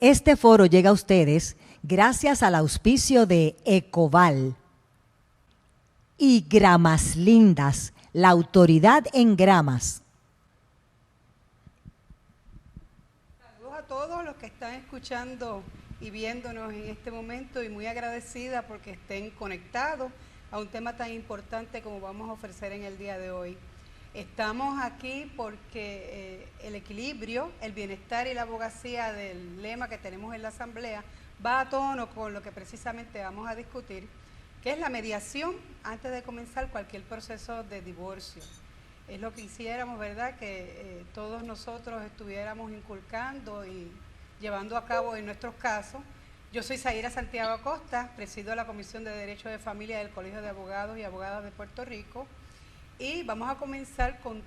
Este foro llega a ustedes gracias al auspicio de Ecoval y Gramas Lindas, la autoridad en gramas. Saludos a todos los que están escuchando y viéndonos en este momento, y muy agradecida porque estén conectados a un tema tan importante como vamos a ofrecer en el día de hoy. Estamos aquí porque el equilibrio, el bienestar y la abogacía del lema que tenemos en la Asamblea va a tono con lo que precisamente vamos a discutir, que es la mediación antes de comenzar cualquier proceso de divorcio. Es lo que quisiéramos, ¿verdad?, que todos nosotros estuviéramos inculcando y llevando a cabo en nuestros casos. Yo soy Zaira Santiago Acosta, presido la Comisión de Derecho de Familia del Colegio de Abogados y Abogadas de Puerto Rico. Y vamos a comenzar con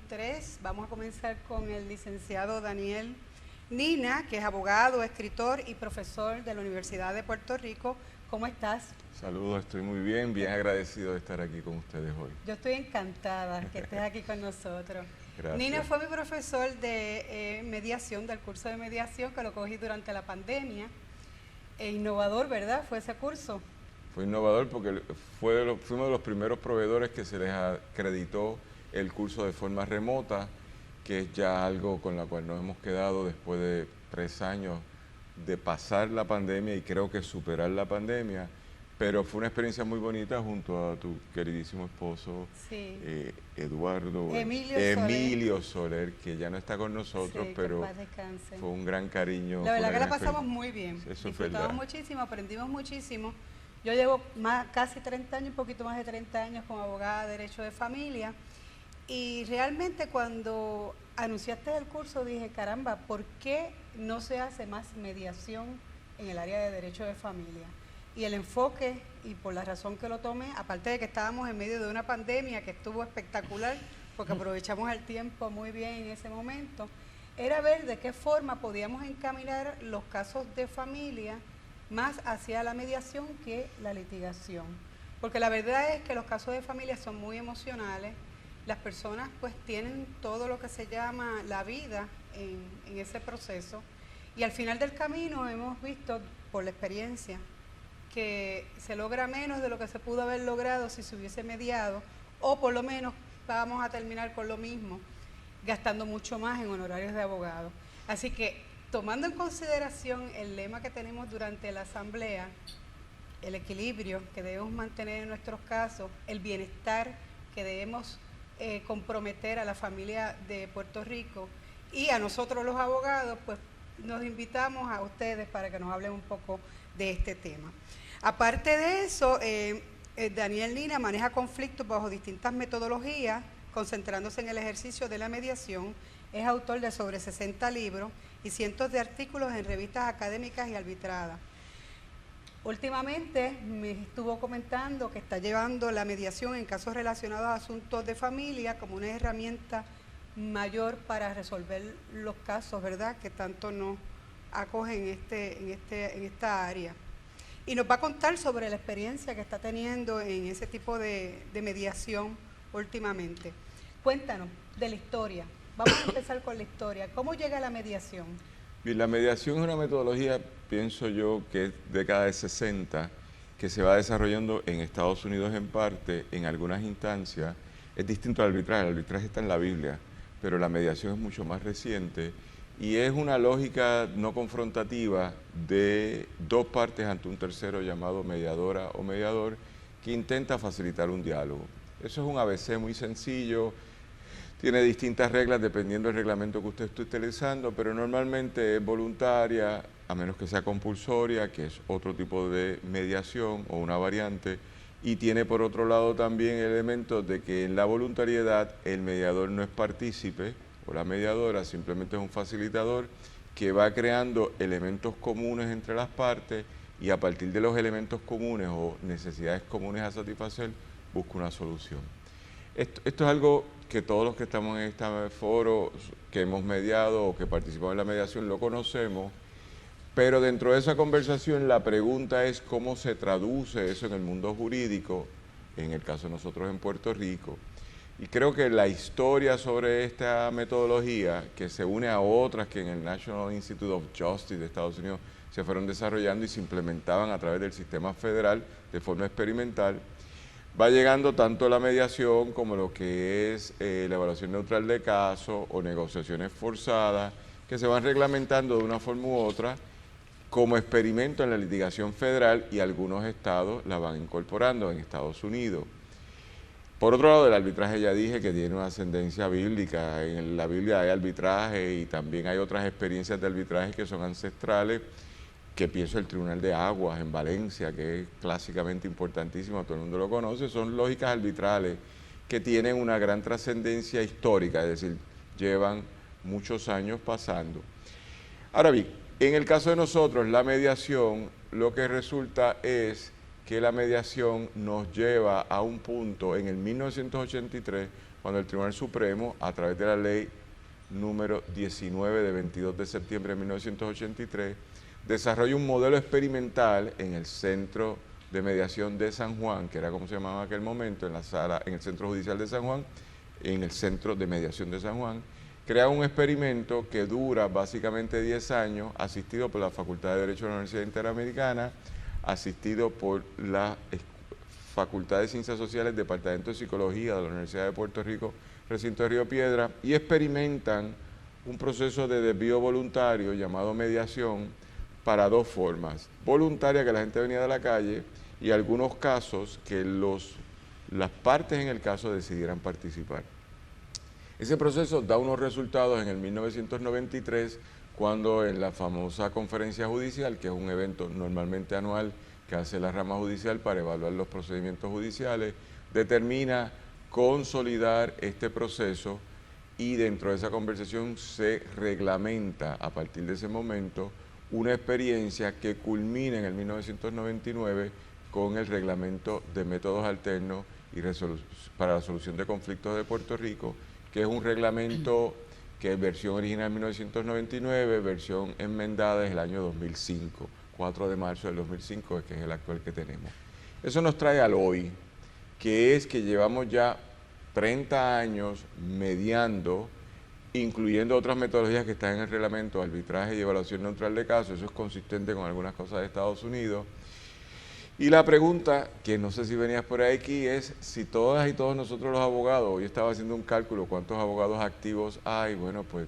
el licenciado Daniel Nina, que es abogado, escritor y profesor de la Universidad de Puerto Rico. ¿Cómo estás? Saludos, estoy muy bien, bien agradecido de estar aquí con ustedes hoy. Yo estoy encantada que estés aquí con nosotros. Gracias. Nina fue mi profesor de mediación, del curso de mediación, que lo cogí durante la pandemia. Innovador, ¿verdad? Fue ese curso. Fue innovador porque fuimos de los primeros proveedores que se les acreditó el curso de forma remota, que es ya algo con la cual nos hemos quedado después de 3 años de pasar la pandemia y creo que superar la pandemia, pero fue una experiencia muy bonita junto a tu queridísimo esposo, sí. Emilio Soler, que ya no está con nosotros, sí, pero fue un gran cariño. La verdad que la pasamos muy bien, eso disfrutamos muchísimo, aprendimos muchísimo. Yo llevo casi 30 años, un poquito más de 30 años como abogada de Derecho de Familia, y realmente cuando anunciaste el curso dije, caramba, ¿por qué no se hace más mediación en el área de Derecho de Familia? Y el enfoque, y por la razón que lo tomé, aparte de que estábamos en medio de una pandemia que estuvo espectacular, porque aprovechamos el tiempo muy bien en ese momento, era ver de qué forma podíamos encaminar los casos de familia más hacia la mediación que la litigación. Porque la verdad es que los casos de familia son muy emocionales, las personas pues tienen todo lo que se llama la vida en ese proceso, y al final del camino hemos visto por la experiencia que se logra menos de lo que se pudo haber logrado si se hubiese mediado, o por lo menos vamos a terminar con lo mismo, gastando mucho más en honorarios de abogados. Así que, tomando en consideración el lema que tenemos durante la Asamblea, el equilibrio que debemos mantener en nuestros casos, el bienestar que debemos comprometer a la familia de Puerto Rico y a nosotros los abogados, pues nos invitamos a ustedes para que nos hablen un poco de este tema. Aparte de eso, Daniel Nina maneja conflictos bajo distintas metodologías, concentrándose en el ejercicio de la mediación. Es autor de sobre 60 libros y cientos de artículos en revistas académicas y arbitradas. Últimamente me estuvo comentando que está llevando la mediación en casos relacionados a asuntos de familia como una herramienta mayor para resolver los casos, ¿verdad?, que tanto nos acogen en esta área. Y nos va a contar sobre la experiencia que está teniendo en ese tipo de mediación últimamente. Cuéntanos de la historia. Vamos a empezar con la historia. ¿Cómo llega la mediación? Bien, la mediación es una metodología, pienso yo, que es década de 60, que se va desarrollando en Estados Unidos en parte, en algunas instancias. Es distinto al arbitraje. El arbitraje está en la Biblia, pero la mediación es mucho más reciente y es una lógica no confrontativa de dos partes ante un tercero llamado mediadora o mediador que intenta facilitar un diálogo. Eso es un ABC muy sencillo. Tiene distintas reglas dependiendo del reglamento que usted esté utilizando, pero normalmente es voluntaria, a menos que sea compulsoria, que es otro tipo de mediación o una variante, y tiene por otro lado también elementos de que en la voluntariedad el mediador no es partícipe, o la mediadora simplemente es un facilitador que va creando elementos comunes entre las partes y a partir de los elementos comunes o necesidades comunes a satisfacer, busca una solución. Esto es algo que todos los que estamos en este foro, que hemos mediado o que participamos en la mediación, lo conocemos, pero dentro de esa conversación la pregunta es cómo se traduce eso en el mundo jurídico, en el caso de nosotros en Puerto Rico. Y creo que la historia sobre esta metodología, que se une a otras que en el National Institute of Justice de Estados Unidos se fueron desarrollando y se implementaban a través del sistema federal de forma experimental, va llegando tanto la mediación como lo que es la evaluación neutral de casos o negociaciones forzadas, que se van reglamentando de una forma u otra como experimento en la litigación federal, y algunos estados la van incorporando en Estados Unidos. Por otro lado, el arbitraje ya dije que tiene una ascendencia bíblica. En la Biblia hay arbitraje y también hay otras experiencias de arbitraje que son ancestrales, que pienso el Tribunal de Aguas en Valencia, que es clásicamente importantísimo, todo el mundo lo conoce. Son lógicas arbitrales que tienen una gran trascendencia histórica, es decir, llevan muchos años pasando. Ahora bien, en el caso de nosotros, la mediación, lo que resulta es que la mediación nos lleva a un punto en el 1983, cuando el Tribunal Supremo, a través de la ley número 19 de 22 de septiembre de 1983, desarrolla un modelo experimental en el Centro de Mediación de San Juan, que era como se llamaba en aquel momento, en la sala, en el Centro Judicial de San Juan, en el Centro de Mediación de San Juan. Crea un experimento que dura básicamente 10 años, asistido por la Facultad de Derecho de la Universidad Interamericana, asistido por la Facultad de Ciencias Sociales, Departamento de Psicología de la Universidad de Puerto Rico, Recinto de Río Piedra, y experimentan un proceso de desvío voluntario llamado mediación para dos formas: voluntaria, que la gente venía de la calle, y algunos casos que las partes en el caso decidieran participar. Ese proceso da unos resultados en el 1993, cuando en la famosa conferencia judicial, que es un evento normalmente anual que hace la rama judicial para evaluar los procedimientos judiciales, determina consolidar este proceso, y dentro de esa conversación se reglamenta a partir de ese momento una experiencia que culmina en el 1999 con el reglamento de métodos alternos y para la solución de conflictos de Puerto Rico, que es un reglamento que es versión original en 1999, versión enmendada es el año 2005, 4 de marzo del 2005, que es el actual que tenemos. Eso nos trae al hoy, que es que llevamos ya 30 años mediando, incluyendo otras metodologías que están en el reglamento, arbitraje y evaluación neutral de casos. Eso es consistente con algunas cosas de Estados Unidos. Y la pregunta, que no sé si venías por aquí, es si todas y todos nosotros los abogados, hoy estaba haciendo un cálculo, ¿cuántos abogados activos hay? Bueno, pues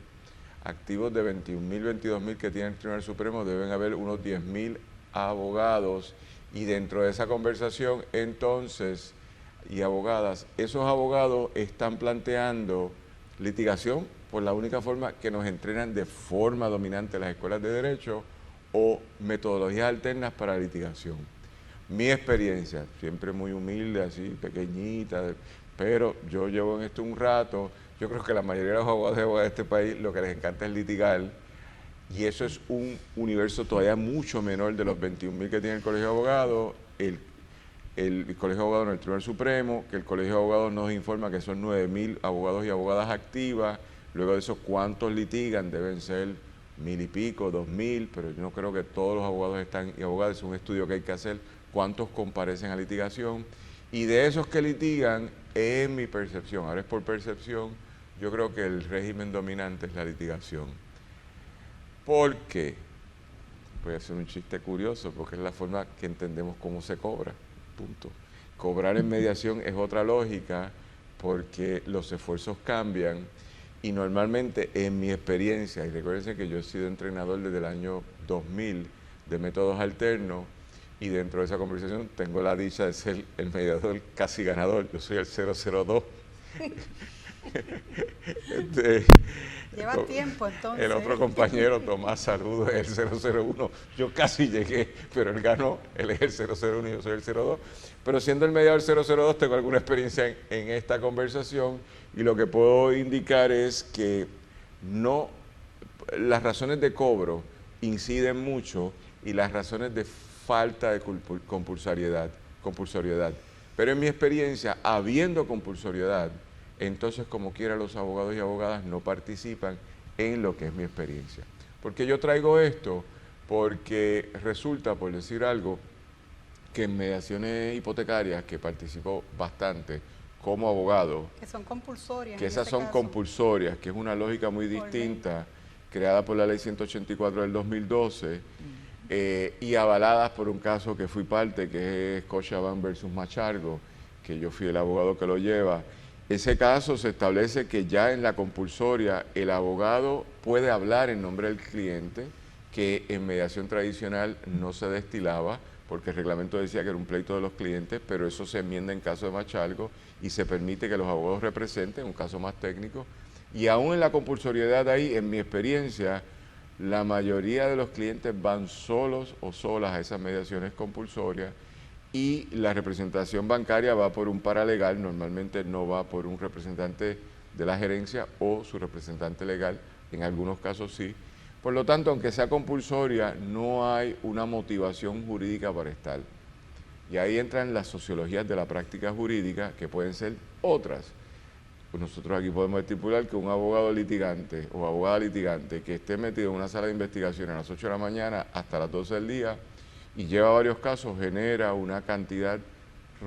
activos de 21.000, 22.000 que tiene el Tribunal Supremo, deben haber unos 10.000 abogados, y dentro de esa conversación, entonces, y abogadas, esos abogados están planteando litigación por la única forma que nos entrenan de forma dominante las escuelas de derecho, o metodologías alternas para litigación. Mi experiencia, siempre muy humilde, así, pequeñita, pero yo llevo en esto un rato. Yo creo que la mayoría de los abogados y abogadas de este país lo que les encanta es litigar, y eso es un universo todavía mucho menor de los 21.000 que tiene el Colegio de Abogados, el Colegio de Abogados en el Tribunal Supremo, que el Colegio de Abogados nos informa que son 9.000 abogados y abogadas activas. Luego de eso, ¿cuántos litigan? Deben ser 1.000 y pico, 2.000, pero yo no creo que todos los abogados están y abogadas, es un estudio que hay que hacer, cuántos comparecen a litigación, y de esos que litigan, en mi percepción, ahora es por percepción, yo creo que el régimen dominante es la litigación. ¿Por qué? Voy a hacer un chiste curioso, porque es la forma que entendemos cómo se cobra, punto. Cobrar en mediación es otra lógica, porque los esfuerzos cambian, y normalmente en mi experiencia, y recuérdense que yo he sido entrenador desde el año 2000 de métodos alternos, y dentro de esa conversación tengo la dicha de ser el mediador casi ganador. Yo soy el 002. Lleva tiempo entonces. El otro compañero, Tomás Saludo, es el 001. Yo casi llegué, pero él ganó. Él es el 001 y yo soy el 02. Pero siendo el mediador 002, tengo alguna experiencia en esta conversación, y lo que puedo indicar es que no, las razones de cobro inciden mucho, y las razones de falta de compulsoriedad. Pero en mi experiencia, habiendo compulsoriedad, entonces como quiera los abogados y abogadas no participan en lo que es mi experiencia. ¿Por qué yo traigo esto? Porque resulta, por decir algo, que en mediaciones hipotecarias, que participo bastante como abogado, Que son compulsorias. que en esas ese son caso. compulsorias, que es una lógica muy distinta, creada por la ley 184 del 2012 y avaladas por un caso que fui parte, que es Scotiabank versus Machargo, que yo fui el abogado que lo lleva. Ese caso se establece que ya en la compulsoria el abogado puede hablar en nombre del cliente, que en mediación tradicional no se destilaba, porque el reglamento decía que era un pleito de los clientes, pero eso se enmienda en caso de Machalgo y se permite que los abogados representen, un caso más técnico. Y aún en la compulsoriedad ahí, en mi experiencia, la mayoría de los clientes van solos o solas a esas mediaciones compulsorias y la representación bancaria va por un paralegal, normalmente no va por un representante de la gerencia o su representante legal, en algunos casos sí. Por lo tanto, aunque sea compulsoria, no hay una motivación jurídica para estar. Y ahí entran las sociologías de la práctica jurídica, que pueden ser otras. Pues nosotros aquí podemos estipular que un abogado litigante o abogada litigante que esté metido en una sala de investigación a las 8 de la mañana hasta las 12 del día y lleva varios casos, genera una cantidad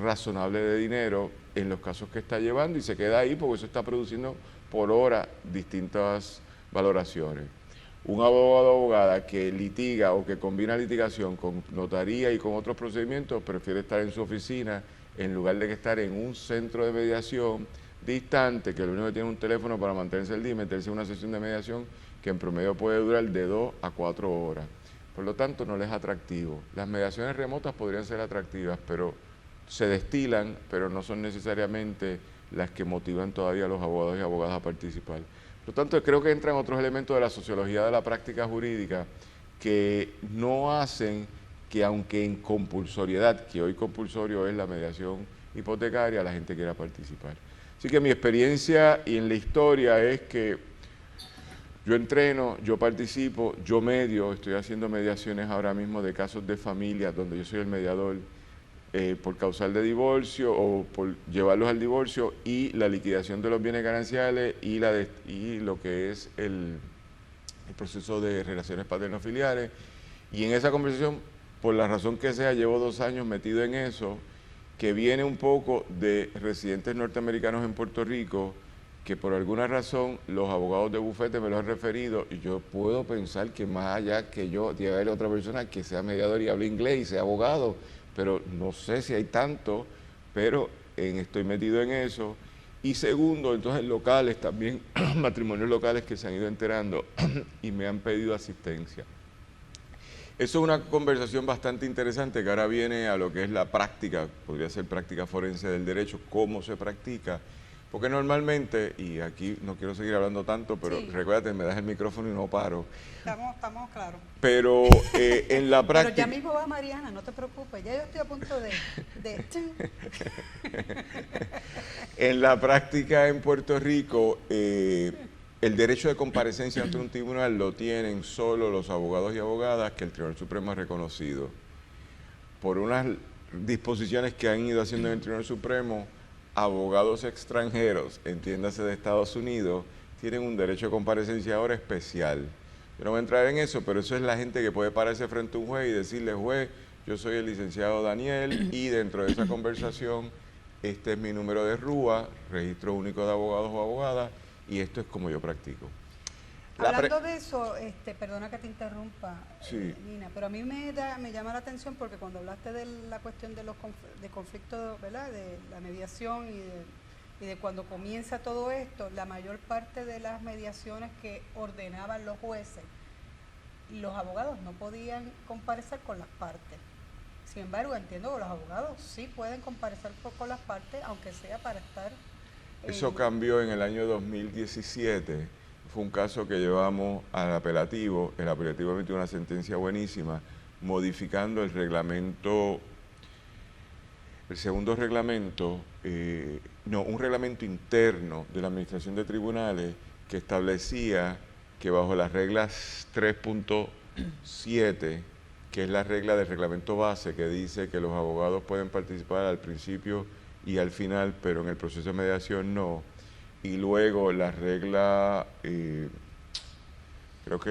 razonable de dinero en los casos que está llevando y se queda ahí porque eso está produciendo por hora distintas valoraciones. Un abogado o abogada que litiga o que combina litigación con notaría y con otros procedimientos prefiere estar en su oficina en lugar de que estar en un centro de mediación distante, que lo único que tiene es un teléfono para mantenerse al día y meterse en una sesión de mediación que en promedio puede durar de 2 a 4 horas. Por lo tanto, no les es atractivo. Las mediaciones remotas podrían ser atractivas, pero se destilan, pero no son necesariamente las que motivan todavía a los abogados y abogadas a participar. Por lo tanto, creo que entran otros elementos de la sociología de la práctica jurídica que no hacen que, aunque en compulsoriedad, que hoy compulsorio es la mediación hipotecaria, la gente quiera participar. Así que mi experiencia y en la historia es que yo entreno, yo participo, yo medio, estoy haciendo mediaciones ahora mismo de casos de familia donde yo soy el mediador por causal de divorcio o por llevarlos al divorcio y la liquidación de los bienes gananciales y lo que es el proceso de relaciones paterno-filiares. Y en esa conversación, por la razón que sea, llevo 2 años metido en eso, que viene un poco de residentes norteamericanos en Puerto Rico, que por alguna razón los abogados de bufete me lo han referido y yo puedo pensar que más allá que yo lleve a otra persona que sea mediador y hable inglés y sea abogado, pero no sé si hay tanto, pero estoy metido en eso. Y segundo, entonces locales también, matrimonios locales que se han ido enterando y me han pedido asistencia. Eso es una conversación bastante interesante que ahora viene a lo que es la práctica, podría ser práctica forense del derecho, cómo se practica, porque normalmente, y aquí no quiero seguir hablando tanto, pero sí, recuérdate, me das el micrófono y no paro. Estamos claros. Pero en la práctica... Pero ya mismo va Mariana, no te preocupes, ya yo estoy a punto de... En la práctica en Puerto Rico... el derecho de comparecencia ante un tribunal lo tienen solo los abogados y abogadas que el Tribunal Supremo ha reconocido. Por unas disposiciones que han ido haciendo en el Tribunal Supremo, abogados extranjeros, entiéndase de Estados Unidos, tienen un derecho de comparecencia ahora especial. Yo no voy a entrar en eso, pero eso es la gente que puede pararse frente a un juez y decirle, juez, yo soy el licenciado Daniel y dentro de esa conversación, este es mi número de RUA, registro único de abogados o abogadas, y esto es como yo practico. Hablando de eso, perdona que te interrumpa, sí, Nina, pero a mí me llama la atención porque cuando hablaste de la cuestión de los conflictos, ¿verdad?, de la mediación y de cuando comienza todo esto, la mayor parte de las mediaciones que ordenaban los jueces, los abogados no podían comparecer con las partes. Sin embargo, entiendo que los abogados sí pueden comparecer con las partes, aunque sea para estar... Eso cambió en el año 2017, fue un caso que llevamos al apelativo, el apelativo emitió una sentencia buenísima, modificando el reglamento, el segundo reglamento, un reglamento interno de la Administración de Tribunales que establecía que bajo las reglas 3.7, que es la regla del reglamento base que dice que los abogados pueden participar al principio y al final, pero en el proceso de mediación no. Y luego la regla, creo que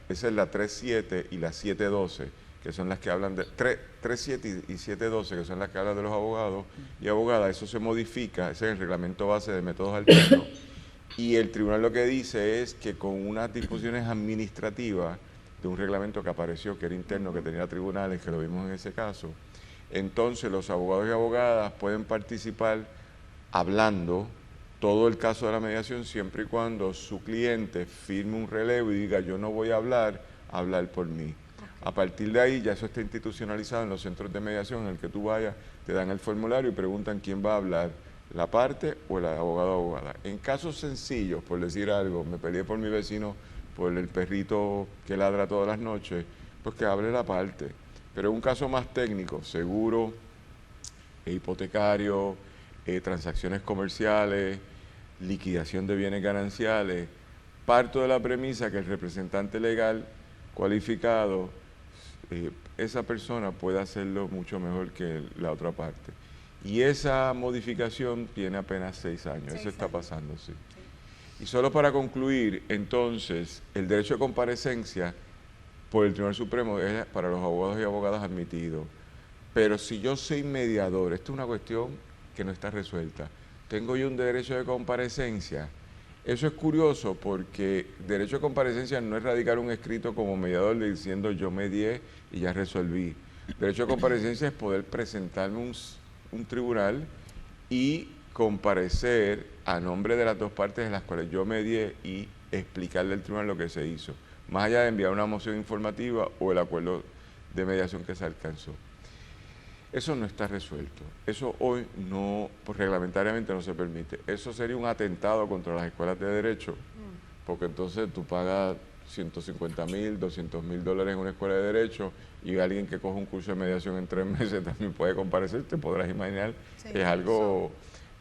esa es la 3.7 y la 7.12, que son las que hablan de 3.7 y 7.12, que son las que hablan de los abogados y abogadas, eso se modifica, ese es el reglamento base de métodos alternos, y el tribunal lo que dice es que con unas disposiciones administrativas de un reglamento que apareció, que era interno, que tenía tribunales, que lo vimos en ese caso, entonces los abogados y abogadas pueden participar hablando todo el caso de la mediación siempre y cuando su cliente firme un relevo y diga yo no voy a hablar por mí. A partir de ahí ya eso está institucionalizado en los centros de mediación en el que tú vayas, te dan el formulario y preguntan quién va a hablar, la parte o el abogado o abogada. En casos sencillos, por decir algo, me peleé por mi vecino por el perrito que ladra todas las noches, pues que hable la parte. Pero en un caso más técnico, seguro, hipotecario, transacciones comerciales, liquidación de bienes gananciales, parto de la premisa que el representante legal cualificado, esa persona puede hacerlo mucho mejor que la otra parte. Y esa modificación tiene apenas 6 años, eso está pasando, sí. Y solo para concluir, entonces, el derecho de comparecencia por el Tribunal Supremo es para los abogados y abogadas admitidos. Pero si yo soy mediador, esto es una cuestión que no está resuelta. ¿Tengo yo un derecho de comparecencia? Eso es curioso porque derecho de comparecencia no es radicar un escrito como mediador diciendo yo medié y ya resolví. Derecho de comparecencia es poder presentarme un tribunal y comparecer a nombre de las dos partes en las cuales yo medié y explicarle al tribunal lo que se hizo, más allá de enviar una moción informativa o el acuerdo de mediación que se alcanzó. Eso no está resuelto. Eso hoy no, pues reglamentariamente no se permite. Eso sería un atentado contra las escuelas de derecho, porque entonces tú pagas $150,000, $200,000 en una escuela de derecho y alguien que coge un curso de mediación en 3 meses también puede comparecer, te podrás imaginar, sí, es algo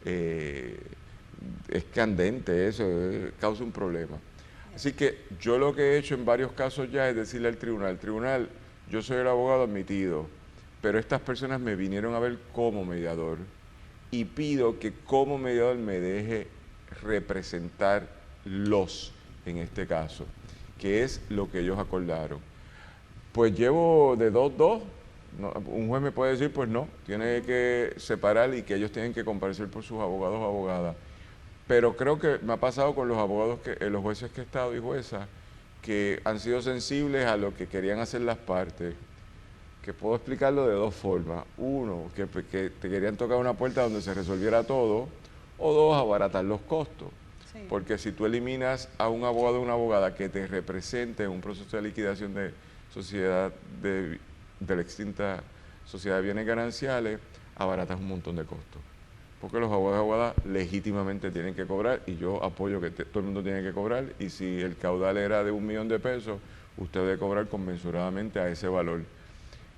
es candente eso, causa un problema. Así que yo lo que he hecho en varios casos ya es decirle al tribunal, yo soy el abogado admitido, pero estas personas me vinieron a ver como mediador y pido que como mediador me deje representarlos en este caso, que es lo que ellos acordaron. Pues llevo de 2-2, no, un juez me puede decir, pues no, tiene que separar y que ellos tienen que comparecer por sus abogados o abogadas. Pero creo que me ha pasado con los abogados, los jueces que he estado y juezas, que han sido sensibles a lo que querían hacer las partes, que puedo explicarlo de 2 formas. Uno, que te querían tocar una puerta donde se resolviera todo, o 2, abaratar los costos. Sí. Porque si tú eliminas a un abogado o una abogada que te represente en un proceso de liquidación de sociedad de la extinta sociedad de bienes gananciales, abaratas un montón de costos. Porque los abogados y abogadas legítimamente tienen que cobrar, y yo apoyo que todo el mundo tiene que cobrar, y si el caudal era de $1.000.000, usted debe cobrar conmensuradamente a ese valor.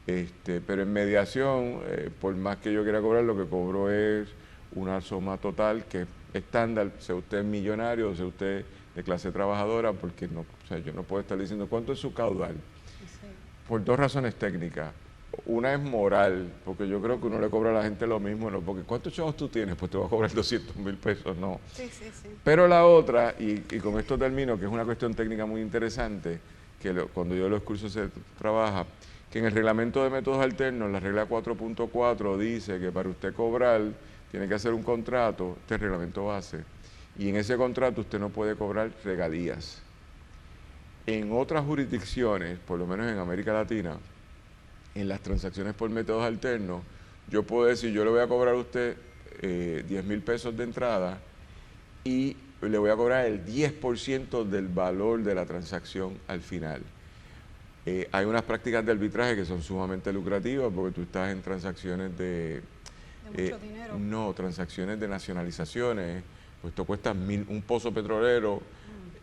Pero en mediación, por más que yo quiera cobrar, lo que cobro es una suma total que es estándar, sea usted millonario o sea usted de clase trabajadora, porque no, o sea, yo no puedo estar diciendo cuánto es su caudal. Sí. Por 2 razones técnicas. Una es moral, porque yo creo que uno le cobra a la gente lo mismo, ¿no? Porque ¿cuántos chavos tú tienes? Pues te va a cobrar $200,000, no. Sí. Pero la otra, y con esto termino, que es una cuestión técnica muy interesante, que cuando yo los cursos se trabaja, que en el reglamento de métodos alternos, la regla 4.4 dice que para usted cobrar tiene que hacer un contrato, este es el reglamento base, y en ese contrato usted no puede cobrar regalías. En otras jurisdicciones, por lo menos en América Latina, en las transacciones por métodos alternos, yo puedo decir, yo le voy a cobrar a usted $10,000 de entrada y le voy a cobrar el 10% del valor de la transacción al final. Hay unas prácticas de arbitraje que son sumamente lucrativas porque tú estás en transacciones de mucho dinero. No, transacciones de nacionalizaciones. Pues esto cuesta un pozo petrolero,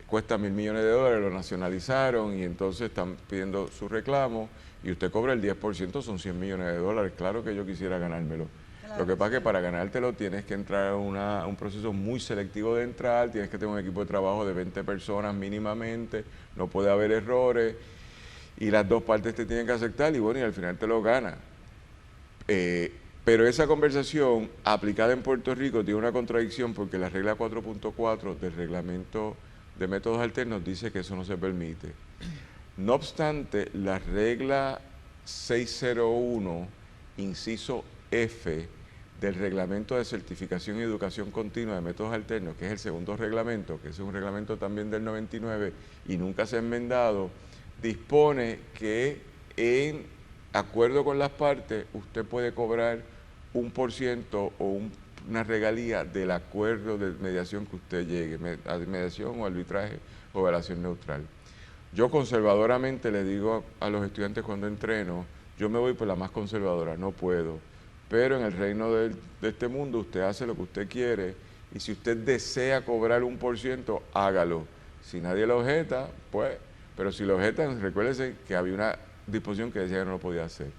cuesta $1.000 millones, lo nacionalizaron y entonces están pidiendo su reclamo y usted cobra el 10%, son $100 millones. Claro que yo quisiera ganármelo. Claro, lo que pasa es que para ganártelo tienes que entrar a un proceso muy selectivo de entrar, tienes que tener un equipo de trabajo de 20 personas mínimamente, no puede haber errores y las dos partes te tienen que aceptar y bueno, y al final te lo gana. Pero esa conversación aplicada en Puerto Rico tiene una contradicción porque la regla 4.4 del reglamento de métodos alternos dice que eso no se permite. No obstante, la regla 601, inciso F, del Reglamento de Certificación y Educación Continua de Métodos Alternos, que es el segundo reglamento, que es un reglamento también del 99 y nunca se ha enmendado, dispone que en acuerdo con las partes usted puede cobrar 1% o una regalía del acuerdo de mediación que usted llegue, a mediación o arbitraje o evaluación neutral. Yo conservadoramente le digo a los estudiantes cuando entreno, yo me voy por la más conservadora, no puedo. Pero en el reino de este mundo usted hace lo que usted quiere y si usted desea cobrar 1%, hágalo. Si nadie lo objeta, pues, pero si lo objetan, recuérdese que había una disposición que decía que no lo podía hacer.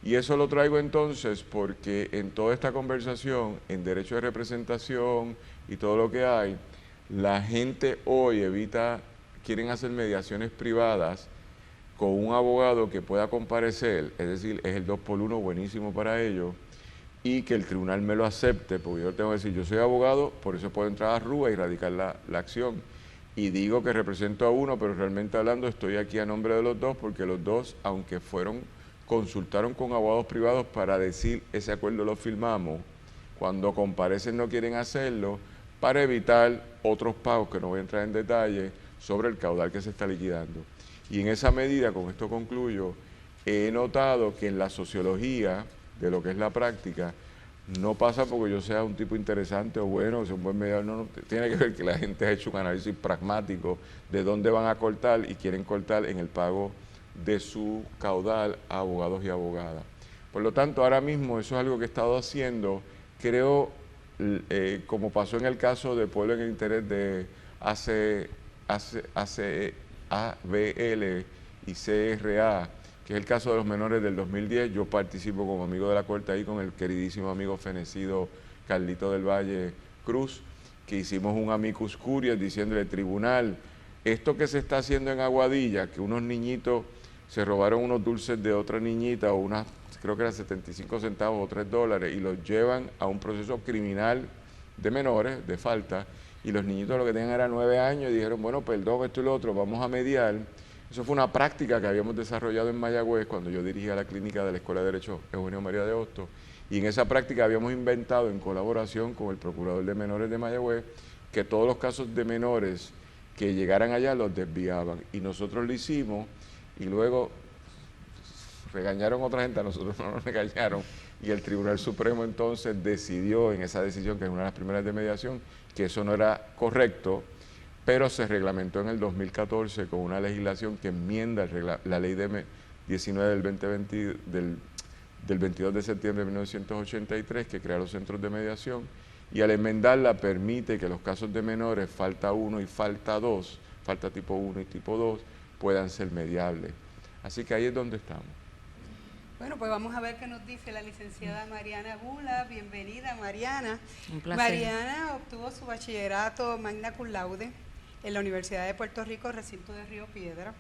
Y eso lo traigo entonces porque en toda esta conversación, en derecho de representación y todo lo que hay, la gente hoy quieren hacer mediaciones privadas con un abogado que pueda comparecer, es decir, es el 2x1 buenísimo para ellos, y que el tribunal me lo acepte, porque yo tengo que decir, yo soy abogado, por eso puedo entrar a RUA y radicar la acción. Y digo que represento a uno, pero realmente hablando estoy aquí a nombre de los dos, porque los dos, aunque consultaron con abogados privados para decir ese acuerdo lo firmamos, cuando comparecen no quieren hacerlo, para evitar otros pagos que no voy a entrar en detalle sobre el caudal que se está liquidando. Y en esa medida, con esto concluyo, he notado que en la sociología de lo que es la práctica, no pasa porque yo sea un tipo interesante o bueno, o sea un buen mediador, no, tiene que ver que la gente ha hecho un análisis pragmático de dónde van a cortar y quieren cortar en el pago de su caudal a abogados y abogadas. Por lo tanto, ahora mismo eso es algo que he estado haciendo, creo, como pasó en el caso de Pueblo en el Interés de ABL y CRA, que es el caso de los menores del 2010, yo participo como amigo de la corte ahí con el queridísimo amigo fenecido Carlito del Valle Cruz, que hicimos un amicus curiae diciéndole, tribunal, esto que se está haciendo en Aguadilla, que unos niñitos se robaron unos dulces de otra niñita, o creo que eran 75 centavos o $3, y los llevan a un proceso criminal de menores, de falta, y los niñitos lo que tenían era 9 años y dijeron, bueno, perdón, esto y lo otro, vamos a mediar. Eso fue una práctica que habíamos desarrollado en Mayagüez cuando yo dirigía la clínica de la Escuela de Derecho Eugenio María de Hostos, y en esa práctica habíamos inventado en colaboración con el Procurador de Menores de Mayagüez que todos los casos de menores que llegaran allá los desviaban, y nosotros lo hicimos y luego regañaron a otra gente, a nosotros no nos regañaron, y el Tribunal Supremo entonces decidió en esa decisión, que es una de las primeras de mediación, que eso no era correcto, pero se reglamentó en el 2014 con una legislación que enmienda la ley de 19 del 2020, del 22 de septiembre de 1983, que crea los centros de mediación, y al enmendarla permite que los casos de menores, falta 1 y falta 2, falta tipo 1 y tipo 2, puedan ser mediables. Así que ahí es donde estamos. Bueno, pues vamos a ver qué nos dice la licenciada Mariana Gula. Bienvenida, Mariana. Un placer. Mariana obtuvo su bachillerato magna cum laude en la Universidad de Puerto Rico, recinto de Río Piedra.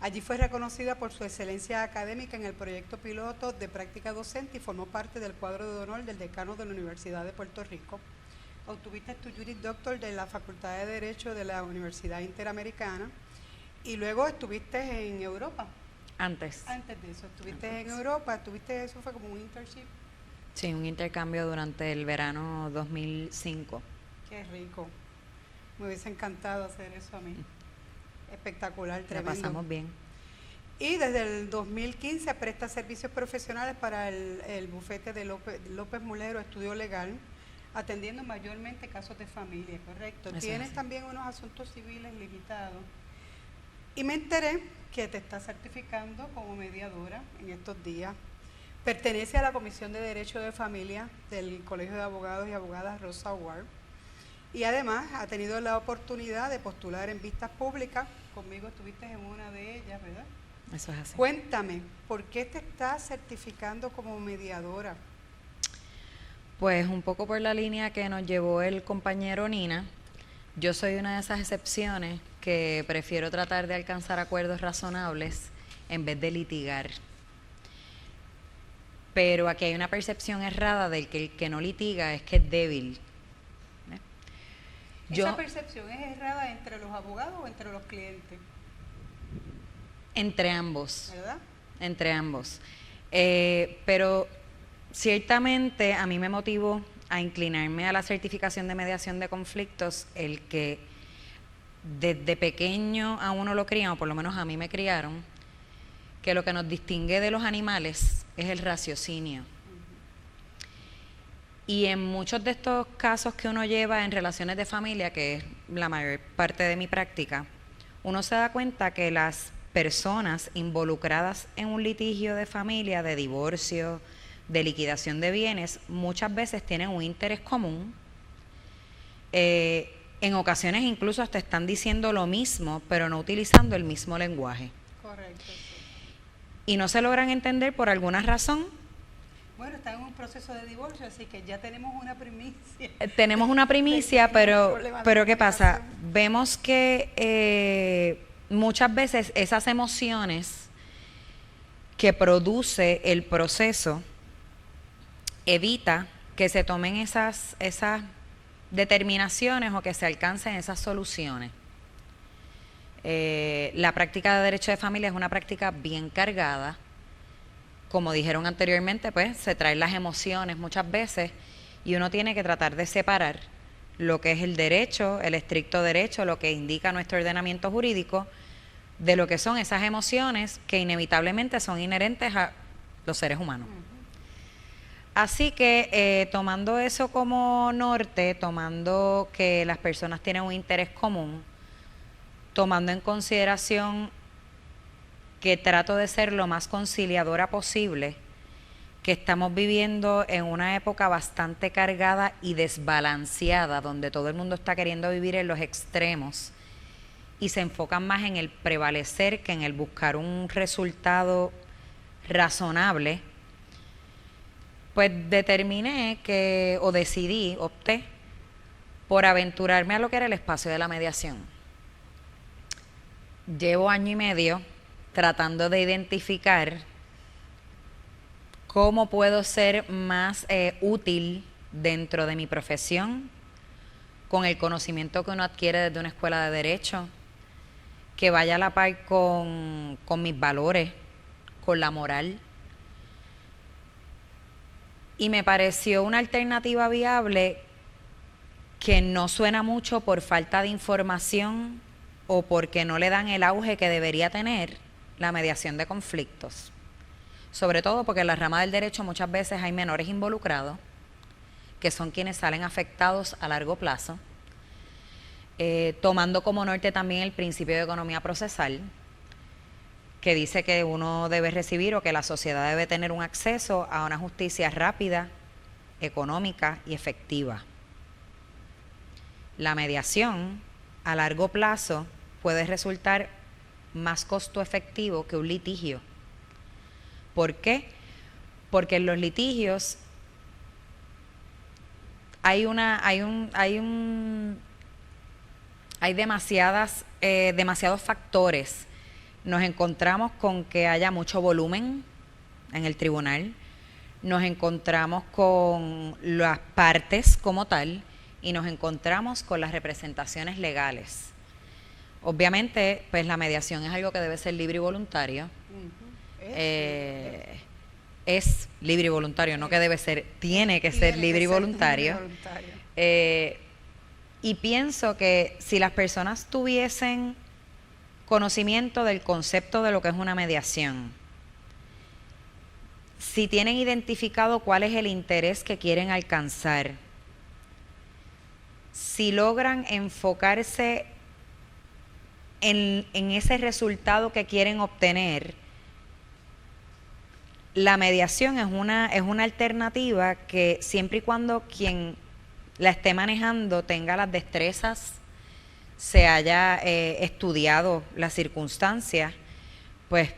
Allí fue reconocida por su excelencia académica en el proyecto piloto de práctica docente y formó parte del cuadro de honor del decano de la Universidad de Puerto Rico. Obtuviste tu Juris Doctor de la Facultad de Derecho de la Universidad Interamericana y luego estuviste en Europa. Antes De eso, estuviste en Europa, eso fue como un internship. Sí, un intercambio durante el verano 2005. Qué rico. Me hubiese encantado hacer eso a mí. Espectacular, tremendo. La pasamos bien. Y desde el 2015 presta servicios profesionales para el bufete de López Mulero Estudio Legal, atendiendo mayormente casos de familia, ¿correcto? Tienes también unos asuntos civiles limitados. Y me enteré que te estás certificando como mediadora en estos días. Pertenece a la Comisión de Derecho de Familia del Colegio de Abogados y Abogadas Rosa Ward. Y además ha tenido la oportunidad de postular en vistas públicas. Conmigo estuviste en una de ellas, ¿verdad? Eso es así. Cuéntame, ¿por qué te estás certificando como mediadora? Pues un poco por la línea que nos llevó el compañero Nina. Yo soy una de esas excepciones que prefiero tratar de alcanzar acuerdos razonables en vez de litigar. Pero aquí hay una percepción errada del que el que no litiga es que es débil. ¿Esa percepción es errada entre los abogados o entre los clientes? Entre ambos. ¿Verdad? entre ambos. Pero ciertamente a mí me motivó a inclinarme a la certificación de mediación de conflictos el que desde pequeño a uno lo crían, o por lo menos a mí me criaron, que lo que nos distingue de los animales es el raciocinio. Y en muchos de estos casos que uno lleva en relaciones de familia, que es la mayor parte de mi práctica, uno se da cuenta que las personas involucradas en un litigio de familia, de divorcio, de liquidación de bienes, muchas veces tienen un interés común. En ocasiones incluso hasta están diciendo lo mismo, pero no utilizando el mismo lenguaje. Correcto. Sí. Y no se logran entender por alguna razón. Bueno, están en un proceso de divorcio, así que ya tenemos una primicia. Tenemos una primicia, pero ¿qué pasa? Vemos que muchas veces esas emociones que produce el proceso evita que se tomen esas determinaciones o que se alcancen esas soluciones. La práctica de derecho de familia es una práctica bien cargada. Como dijeron anteriormente, pues se traen las emociones muchas veces y uno tiene que tratar de separar lo que es el derecho, el estricto derecho, lo que indica nuestro ordenamiento jurídico, de lo que son esas emociones que inevitablemente son inherentes a los seres humanos. Así que tomando eso como norte, tomando que las personas tienen un interés común, tomando en consideración que trato de ser lo más conciliadora posible, que estamos viviendo en una época bastante cargada y desbalanceada, donde todo el mundo está queriendo vivir en los extremos y se enfocan más en el prevalecer que en el buscar un resultado razonable, pues opté por aventurarme a lo que era el espacio de la mediación. Llevo 1 año y medio tratando de identificar cómo puedo ser más útil dentro de mi profesión, con el conocimiento que uno adquiere desde una escuela de derecho, que vaya a la par con mis valores, con la moral. Y me pareció una alternativa viable que no suena mucho por falta de información o porque no le dan el auge que debería tener la mediación de conflictos. Sobre todo porque en la rama del derecho muchas veces hay menores involucrados, que son quienes salen afectados a largo plazo, tomando como norte también el principio de economía procesal, que dice que uno debe recibir o que la sociedad debe tener un acceso a una justicia rápida, económica y efectiva. La mediación a largo plazo puede resultar más costo efectivo que un litigio. ¿Por qué? Porque en los litigios hay demasiados factores. Nos encontramos con que haya mucho volumen en el tribunal, nos encontramos con las partes como tal y nos encontramos con las representaciones legales. Obviamente, pues la mediación es algo que debe ser libre y voluntario. Es libre y voluntario, no que debe ser, tiene que ser libre y voluntario. Y pienso que si las personas tuviesen conocimiento del concepto de lo que es una mediación, si tienen identificado cuál es el interés que quieren alcanzar, si logran enfocarse en ese resultado que quieren obtener, la mediación es una alternativa que siempre y cuando quien la esté manejando tenga las destrezas, se haya estudiado las circunstancias, pues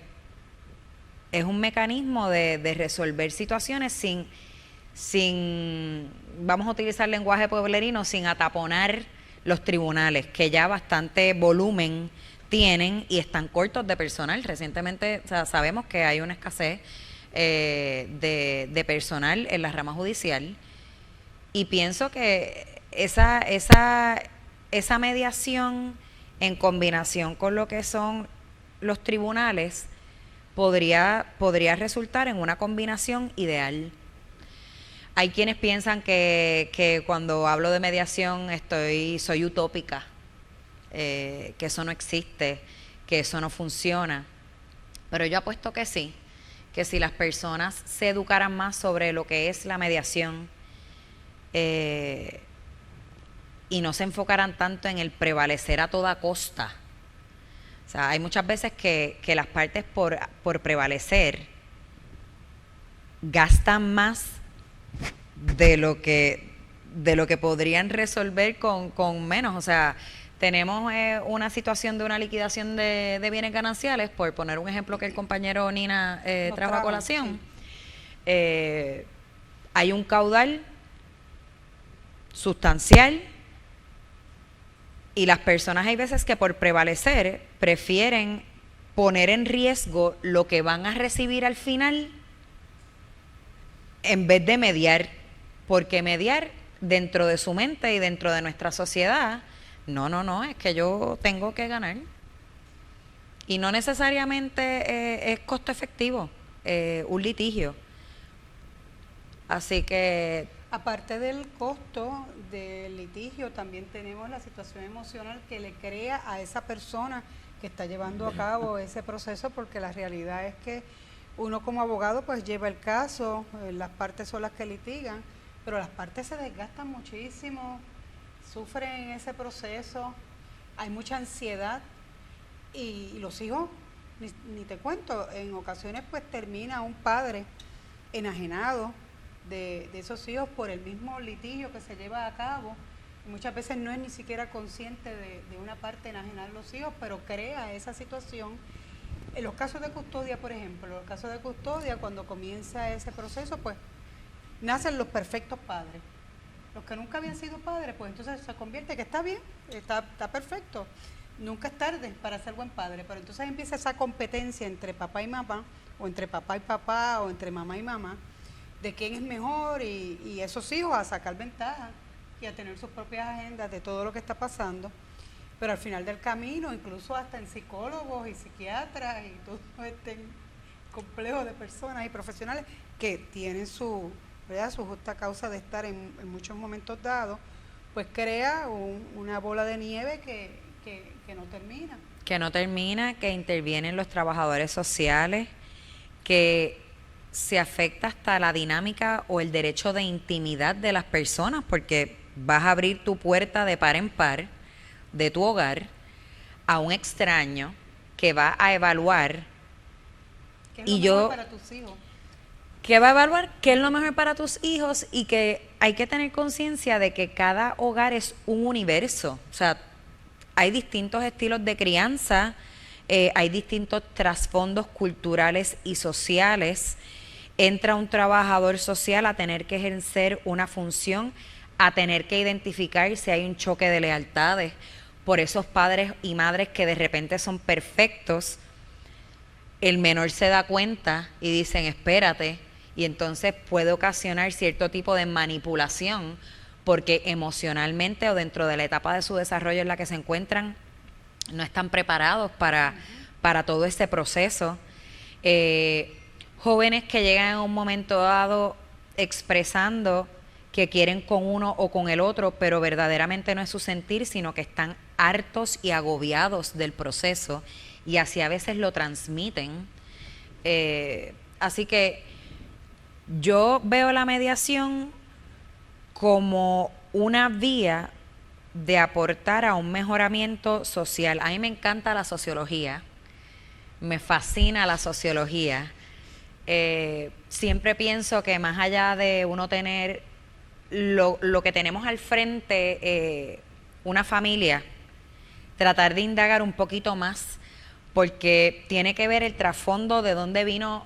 es un mecanismo de resolver situaciones sin, vamos a utilizar lenguaje pueblerino, sin ataponar los tribunales, que ya bastante volumen tienen y están cortos de personal. Recientemente, o sea, sabemos que hay una escasez de personal en la rama judicial, y pienso que esa mediación en combinación con lo que son los tribunales podría resultar en una combinación ideal. Hay quienes piensan que cuando hablo de mediación soy utópica, que eso no existe, que eso no funciona. Pero yo apuesto que sí, que si las personas se educaran más sobre lo que es la mediación y no se enfocaran tanto en el prevalecer a toda costa. O sea, hay muchas veces que las partes por prevalecer gastan más de lo que podrían resolver con menos. O sea, tenemos una situación de una liquidación de bienes gananciales, por poner un ejemplo que el compañero Nina trajo a colación. Sí. Hay un caudal sustancial y las personas hay veces que por prevalecer prefieren poner en riesgo lo que van a recibir al final en vez de mediar, porque mediar dentro de su mente y dentro de nuestra sociedad, no, es que yo tengo que ganar. Y no necesariamente es costo efectivo un litigio. Así que... Aparte del costo del litigio, también tenemos la situación emocional que le crea a esa persona que está llevando a cabo ese proceso, porque la realidad es que uno como abogado pues lleva el caso, las partes son las que litigan, pero las partes se desgastan muchísimo, sufren en ese proceso, hay mucha ansiedad y los hijos, ni te cuento, en ocasiones pues termina un padre enajenado de esos hijos por el mismo litigio que se lleva a cabo. Y muchas veces no es ni siquiera consciente de una parte enajenar los hijos, pero crea esa situación. En los casos de custodia, por ejemplo, en los casos de custodia, cuando comienza ese proceso, pues nacen los perfectos padres. Los que nunca habían sido padres, pues entonces se convierte que está bien, está perfecto. Nunca es tarde para ser buen padre, pero entonces empieza esa competencia entre papá y mamá, o entre papá y papá, o entre mamá y mamá, de quién es mejor y esos hijos a sacar ventaja y a tener sus propias agendas de todo lo que está pasando. Pero al final del camino, incluso hasta en psicólogos y psiquiatras y todo este complejo de personas y profesionales que tienen su justa causa de estar en muchos momentos dados, pues crea una bola de nieve que no termina. Que no termina, que intervienen los trabajadores sociales, que se afecta hasta la dinámica o el derecho de intimidad de las personas, porque vas a abrir tu puerta de par en par de tu hogar a un extraño que va a evaluar ¿Qué es lo mejor para tus hijos? Que va a evaluar qué es lo mejor para tus hijos, y que hay que tener conciencia de que cada hogar es un universo. O sea, hay distintos estilos de crianza, hay distintos trasfondos culturales y sociales. Entra un trabajador social a tener que ejercer una función, a tener que identificar si hay un choque de lealtades por esos padres y madres que de repente son perfectos. El menor se da cuenta y dicen espérate, y entonces puede ocasionar cierto tipo de manipulación, porque emocionalmente o dentro de la etapa de su desarrollo en la que se encuentran no están preparados para todo ese proceso. Jóvenes que llegan en un momento dado expresando que quieren con uno o con el otro, pero verdaderamente no es su sentir, sino que están hartos y agobiados del proceso, y así a veces lo transmiten. Así que yo veo la mediación como una vía de aportar a un mejoramiento social. A mí me encanta la sociología, me fascina la sociología. Siempre pienso que más allá de uno tener lo que tenemos al frente, una familia, tratar de indagar un poquito más, porque tiene que ver el trasfondo de dónde vino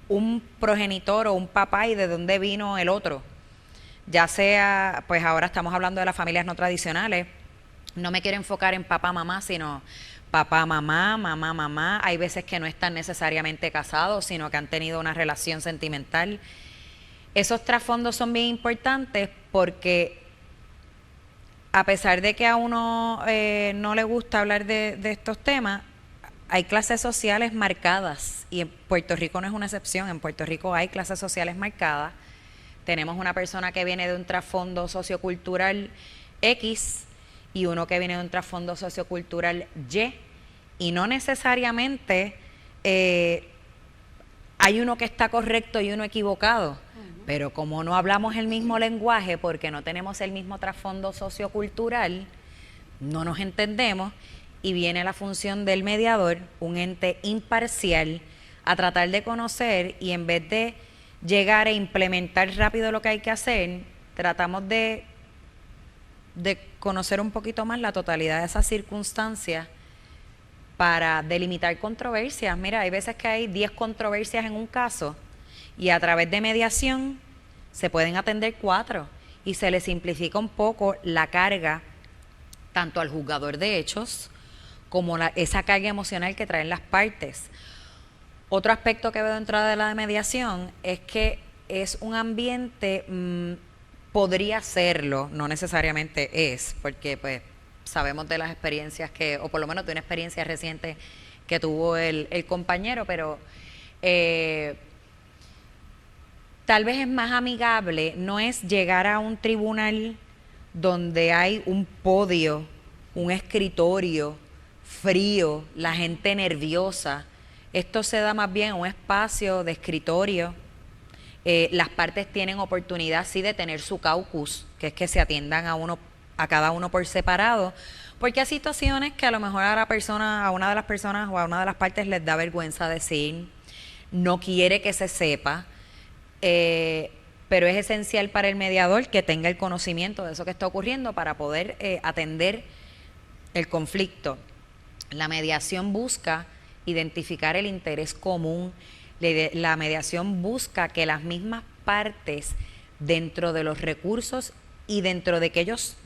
un progenitor o un papá y de dónde vino el otro. Ya sea, pues ahora estamos hablando de las familias no tradicionales, no me quiero enfocar en papá, mamá, sino papá, mamá, mamá, mamá. Hay veces que no están necesariamente casados, sino que han tenido una relación sentimental. Esos trasfondos son bien importantes porque a pesar de que a uno no le gusta hablar de estos temas, hay clases sociales marcadas y en Puerto Rico no es una excepción. En Puerto Rico hay clases sociales marcadas. Tenemos una persona que viene de un trasfondo sociocultural X y uno que viene de un trasfondo sociocultural y no necesariamente hay uno que está correcto y uno equivocado, pero como no hablamos el mismo lenguaje porque no tenemos el mismo trasfondo sociocultural, no nos entendemos y viene la función del mediador, un ente imparcial, a tratar de conocer y en vez de llegar a implementar rápido lo que hay que hacer, tratamos de conocer un poquito más la totalidad de esas circunstancias para delimitar controversias. Mira, hay veces que hay 10 controversias en un caso y a través de mediación se pueden atender 4 y se le simplifica un poco la carga tanto al juzgador de hechos como esa carga emocional que traen las partes. Otro aspecto que veo dentro de la mediación es que es un ambiente, podría serlo, no necesariamente es, porque pues sabemos de las experiencias o por lo menos de una experiencia reciente que tuvo el compañero, pero tal vez es más amigable, no es llegar a un tribunal donde hay un podio, un escritorio frío, la gente nerviosa. Esto se da más bien en un espacio de escritorio. Las partes tienen oportunidad sí de tener su caucus, que es que se atiendan a cada uno por separado, porque hay situaciones que a lo mejor a una de las personas o a una de las partes les da vergüenza decir, no quiere que se sepa, pero es esencial para el mediador que tenga el conocimiento de eso que está ocurriendo para poder atender el conflicto. La mediación busca identificar el interés común. La mediación busca que las mismas partes, dentro de los recursos y dentro de aquellos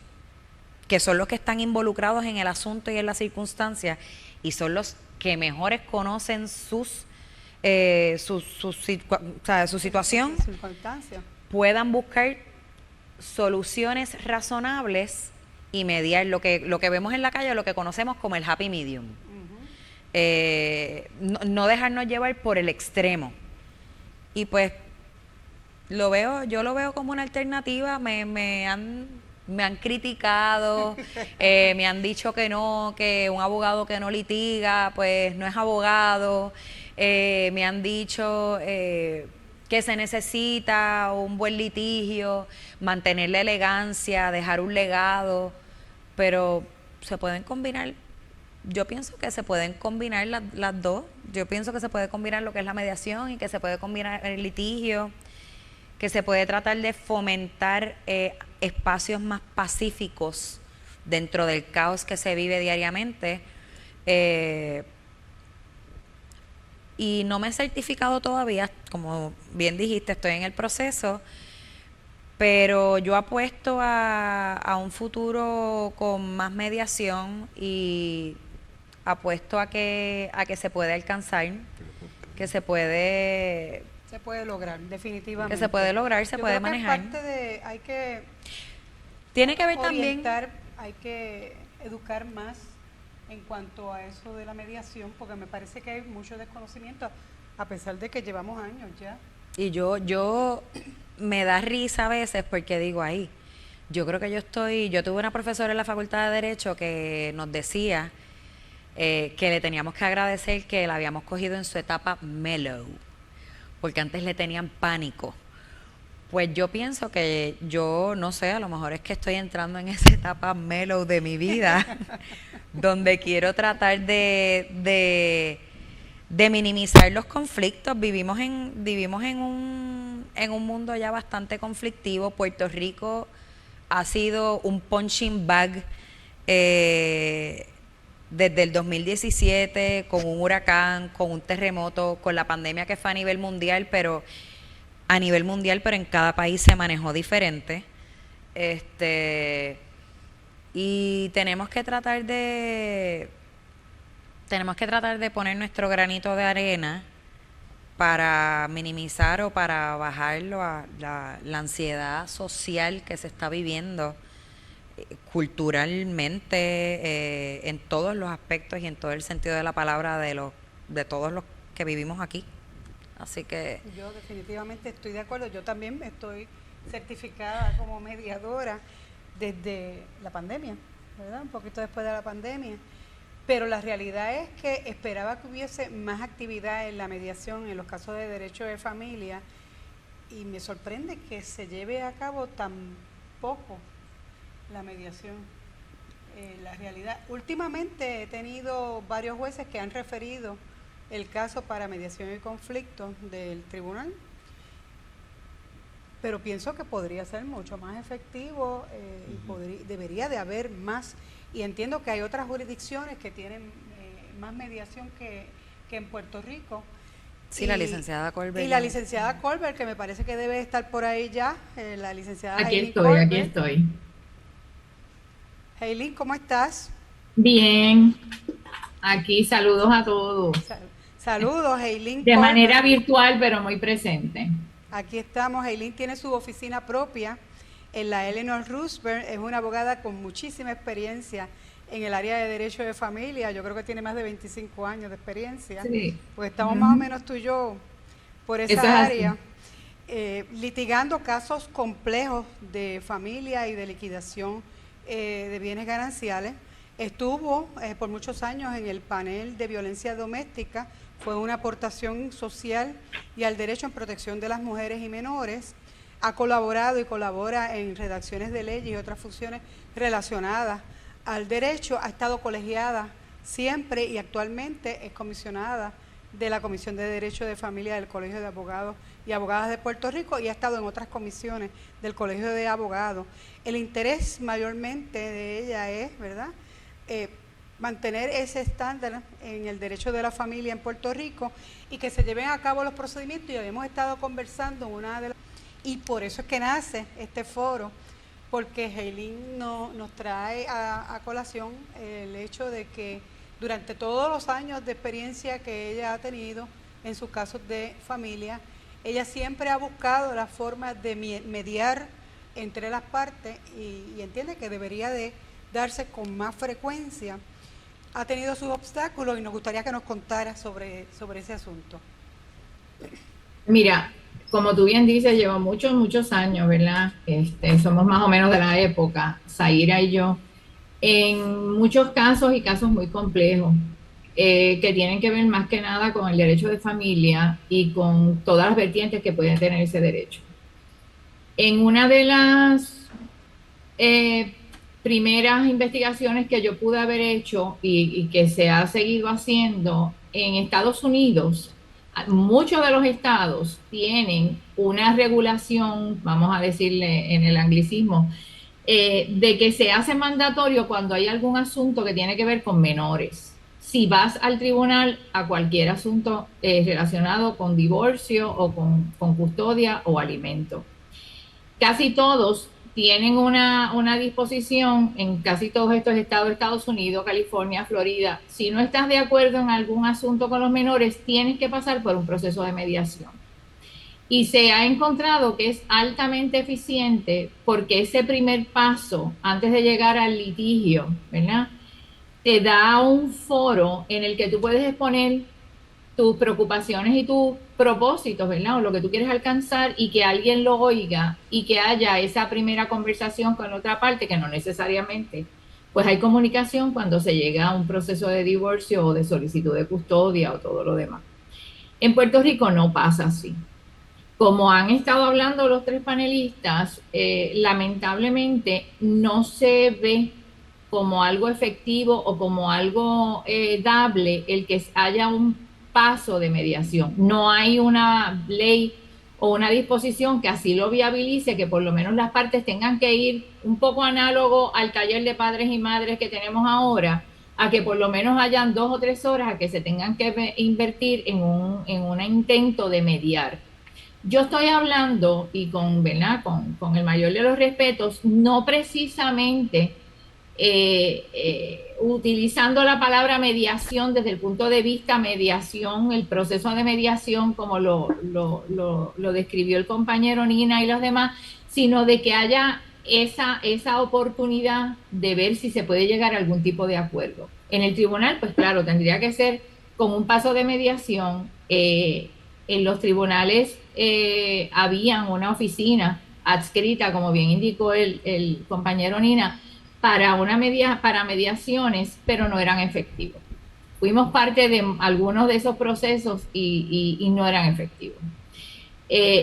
que son los que están involucrados en el asunto y en la circunstancia y son los que mejores conocen su situación, puedan buscar soluciones razonables y mediar lo que vemos en la calle, lo que conocemos como el happy medium. No dejarnos llevar por el extremo. Y pues yo lo veo como una alternativa. Me han criticado, me han dicho que no, que un abogado que no litiga pues no es abogado, me han dicho que se necesita un buen litigio, mantener la elegancia, dejar un legado, pero se pueden combinar. Yo pienso que se pueden combinar las dos. Yo pienso que se puede combinar lo que es la mediación y que se puede combinar el litigio, que se puede tratar de fomentar espacios más pacíficos dentro del caos que se vive diariamente. Y no me he certificado todavía, como bien dijiste, estoy en el proceso, pero yo apuesto a un futuro con más mediación y apuesto a que se puede alcanzar, que se puede lograr, definitivamente. Que se puede lograr, se puede manejar. Tiene que ver también. Hay que educar más en cuanto a eso de la mediación, porque me parece que hay mucho desconocimiento, a pesar de que llevamos años ya. Y yo me da risa a veces porque digo, yo creo que yo tuve una profesora en la Facultad de Derecho que nos decía que le teníamos que agradecer que la habíamos cogido en su etapa mellow, porque antes le tenían pánico. Pues yo pienso que yo, no sé, a lo mejor es que estoy entrando en esa etapa mellow de mi vida, donde quiero tratar de minimizar los conflictos. Vivimos en un mundo ya bastante conflictivo. Puerto Rico ha sido un punching bag desde el 2017, con un huracán, con un terremoto, con la pandemia que fue a nivel mundial, pero en cada país se manejó diferente. Y tenemos que tratar de poner nuestro granito de arena para minimizar o para bajar la ansiedad social que se está viviendo culturalmente, en todos los aspectos y en todo el sentido de la palabra de todos los que vivimos aquí. Así que yo definitivamente estoy de acuerdo. Yo también estoy certificada como mediadora desde la pandemia, ¿verdad? Un poquito después de la pandemia. Pero la realidad es que esperaba que hubiese más actividad en la mediación en los casos de derecho de familia, y me sorprende que se lleve a cabo tan poco la mediación. La realidad, últimamente he tenido varios jueces que han referido el caso para mediación y conflicto del tribunal, pero pienso que podría ser mucho más efectivo y debería de haber más, y entiendo que hay otras jurisdicciones que tienen más mediación que en Puerto Rico. sí, la licenciada Colbert. Y la licenciada Colbert, que me parece que debe estar por ahí ya, la licenciada Aquí Hailey estoy, Colbert. aquí estoy. Hailey, ¿cómo estás? Bien, aquí saludos a todos. Saludos, Hailey De Colbert. manera virtual, pero muy presente. Aquí estamos. Hailey tiene su oficina propia en la Eleanor Roosevelt. Es una abogada con muchísima experiencia en el área de derecho de familia. Yo creo que tiene más de 25 años de experiencia. Sí. Pues estamos más o menos tú y yo por esa Eso es así. área, litigando casos complejos de familia y de liquidación de bienes gananciales. Estuvo por muchos años en el panel de violencia doméstica. Fue una aportación social y al derecho en protección de las mujeres y menores. Ha colaborado y colabora en redacciones de leyes y otras funciones relacionadas al derecho. Ha estado colegiada siempre y actualmente es comisionada de la Comisión de Derecho de Familia del Colegio de Abogados y Abogadas de Puerto Rico, y ha estado en otras comisiones del Colegio de Abogados. El interés mayormente de ella es, ¿verdad?, mantener ese estándar en el derecho de la familia en Puerto Rico y que se lleven a cabo los procedimientos, y habíamos estado conversando y por eso es que nace este foro, porque Hailey nos trae a colación el hecho de que durante todos los años de experiencia que ella ha tenido en sus casos de familia, ella siempre ha buscado la forma de mediar entre las partes y entiende que debería de darse con más frecuencia. Ha tenido sus obstáculos y nos gustaría que nos contara sobre ese asunto. Mira, como tú bien dices, llevo muchos años, ¿verdad? Somos más o menos de la época, Zaira y yo, en muchos casos y casos muy complejos, que tienen que ver más que nada con el derecho de familia y con todas las vertientes que pueden tener ese derecho. En una de las primeras investigaciones que yo pude haber hecho y que se ha seguido haciendo en Estados Unidos, muchos de los estados tienen una regulación, vamos a decirle en el anglicismo, de que se hace mandatorio cuando hay algún asunto que tiene que ver con menores. Si vas al tribunal a cualquier asunto relacionado con divorcio o con custodia o alimento. Casi todos tienen una disposición en casi todos estos estados de Estados Unidos, California, Florida. Si no estás de acuerdo en algún asunto con los menores, tienes que pasar por un proceso de mediación. Y se ha encontrado que es altamente eficiente porque ese primer paso, antes de llegar al litigio, ¿verdad?, te da un foro en el que tú puedes exponer tus preocupaciones y tus propósitos, ¿verdad?, o lo que tú quieres alcanzar, y que alguien lo oiga y que haya esa primera conversación con la otra parte, que no necesariamente pues hay comunicación cuando se llega a un proceso de divorcio o de solicitud de custodia o todo lo demás. En Puerto Rico no pasa así. Como han estado hablando los tres panelistas, lamentablemente no se ve como algo efectivo o como algo dable el que haya un paso de mediación. No hay una ley o una disposición que así lo viabilice, que por lo menos las partes tengan que ir un poco análogo al taller de padres y madres que tenemos ahora, a que por lo menos hayan 2 o 3 horas a que se tengan que invertir en un intento de mediar. Yo estoy hablando, y ¿verdad?, con el mayor de los respetos, no precisamente utilizando la palabra mediación desde el punto de vista mediación, el proceso de mediación como lo describió el compañero Nina y los demás, sino de que haya esa oportunidad de ver si se puede llegar a algún tipo de acuerdo. En el tribunal, pues claro, tendría que ser con un paso de mediación. En los tribunales habían una oficina adscrita, como bien indicó el compañero Nina, para mediaciones, pero no eran efectivos. Fuimos parte de algunos de esos procesos y no eran efectivos.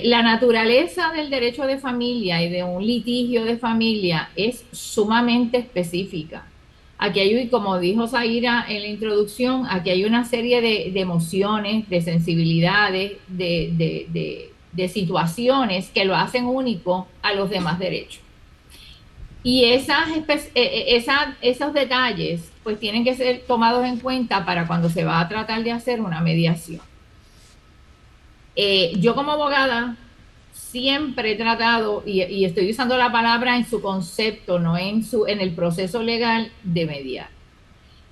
La naturaleza del derecho de familia y de un litigio de familia es sumamente específica. Aquí hay, como dijo Zaira en la introducción, aquí hay una serie de emociones, de sensibilidades, de situaciones que lo hacen único a los demás derechos. Y esos detalles pues tienen que ser tomados en cuenta para cuando se va a tratar de hacer una mediación. Yo como abogada siempre he tratado, y estoy usando la palabra en su concepto, no en el proceso legal, de mediar.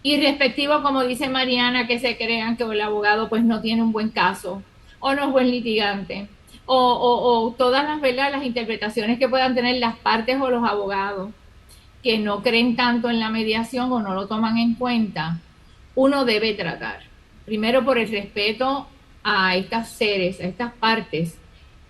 Y respectivo, como dice Mariana, que se crean que el abogado pues no tiene un buen caso, o no es buen litigante, o todas las interpretaciones que puedan tener las partes o los abogados que no creen tanto en la mediación o no lo toman en cuenta, uno debe tratar. Primero, por el respeto a estas seres, a estas partes,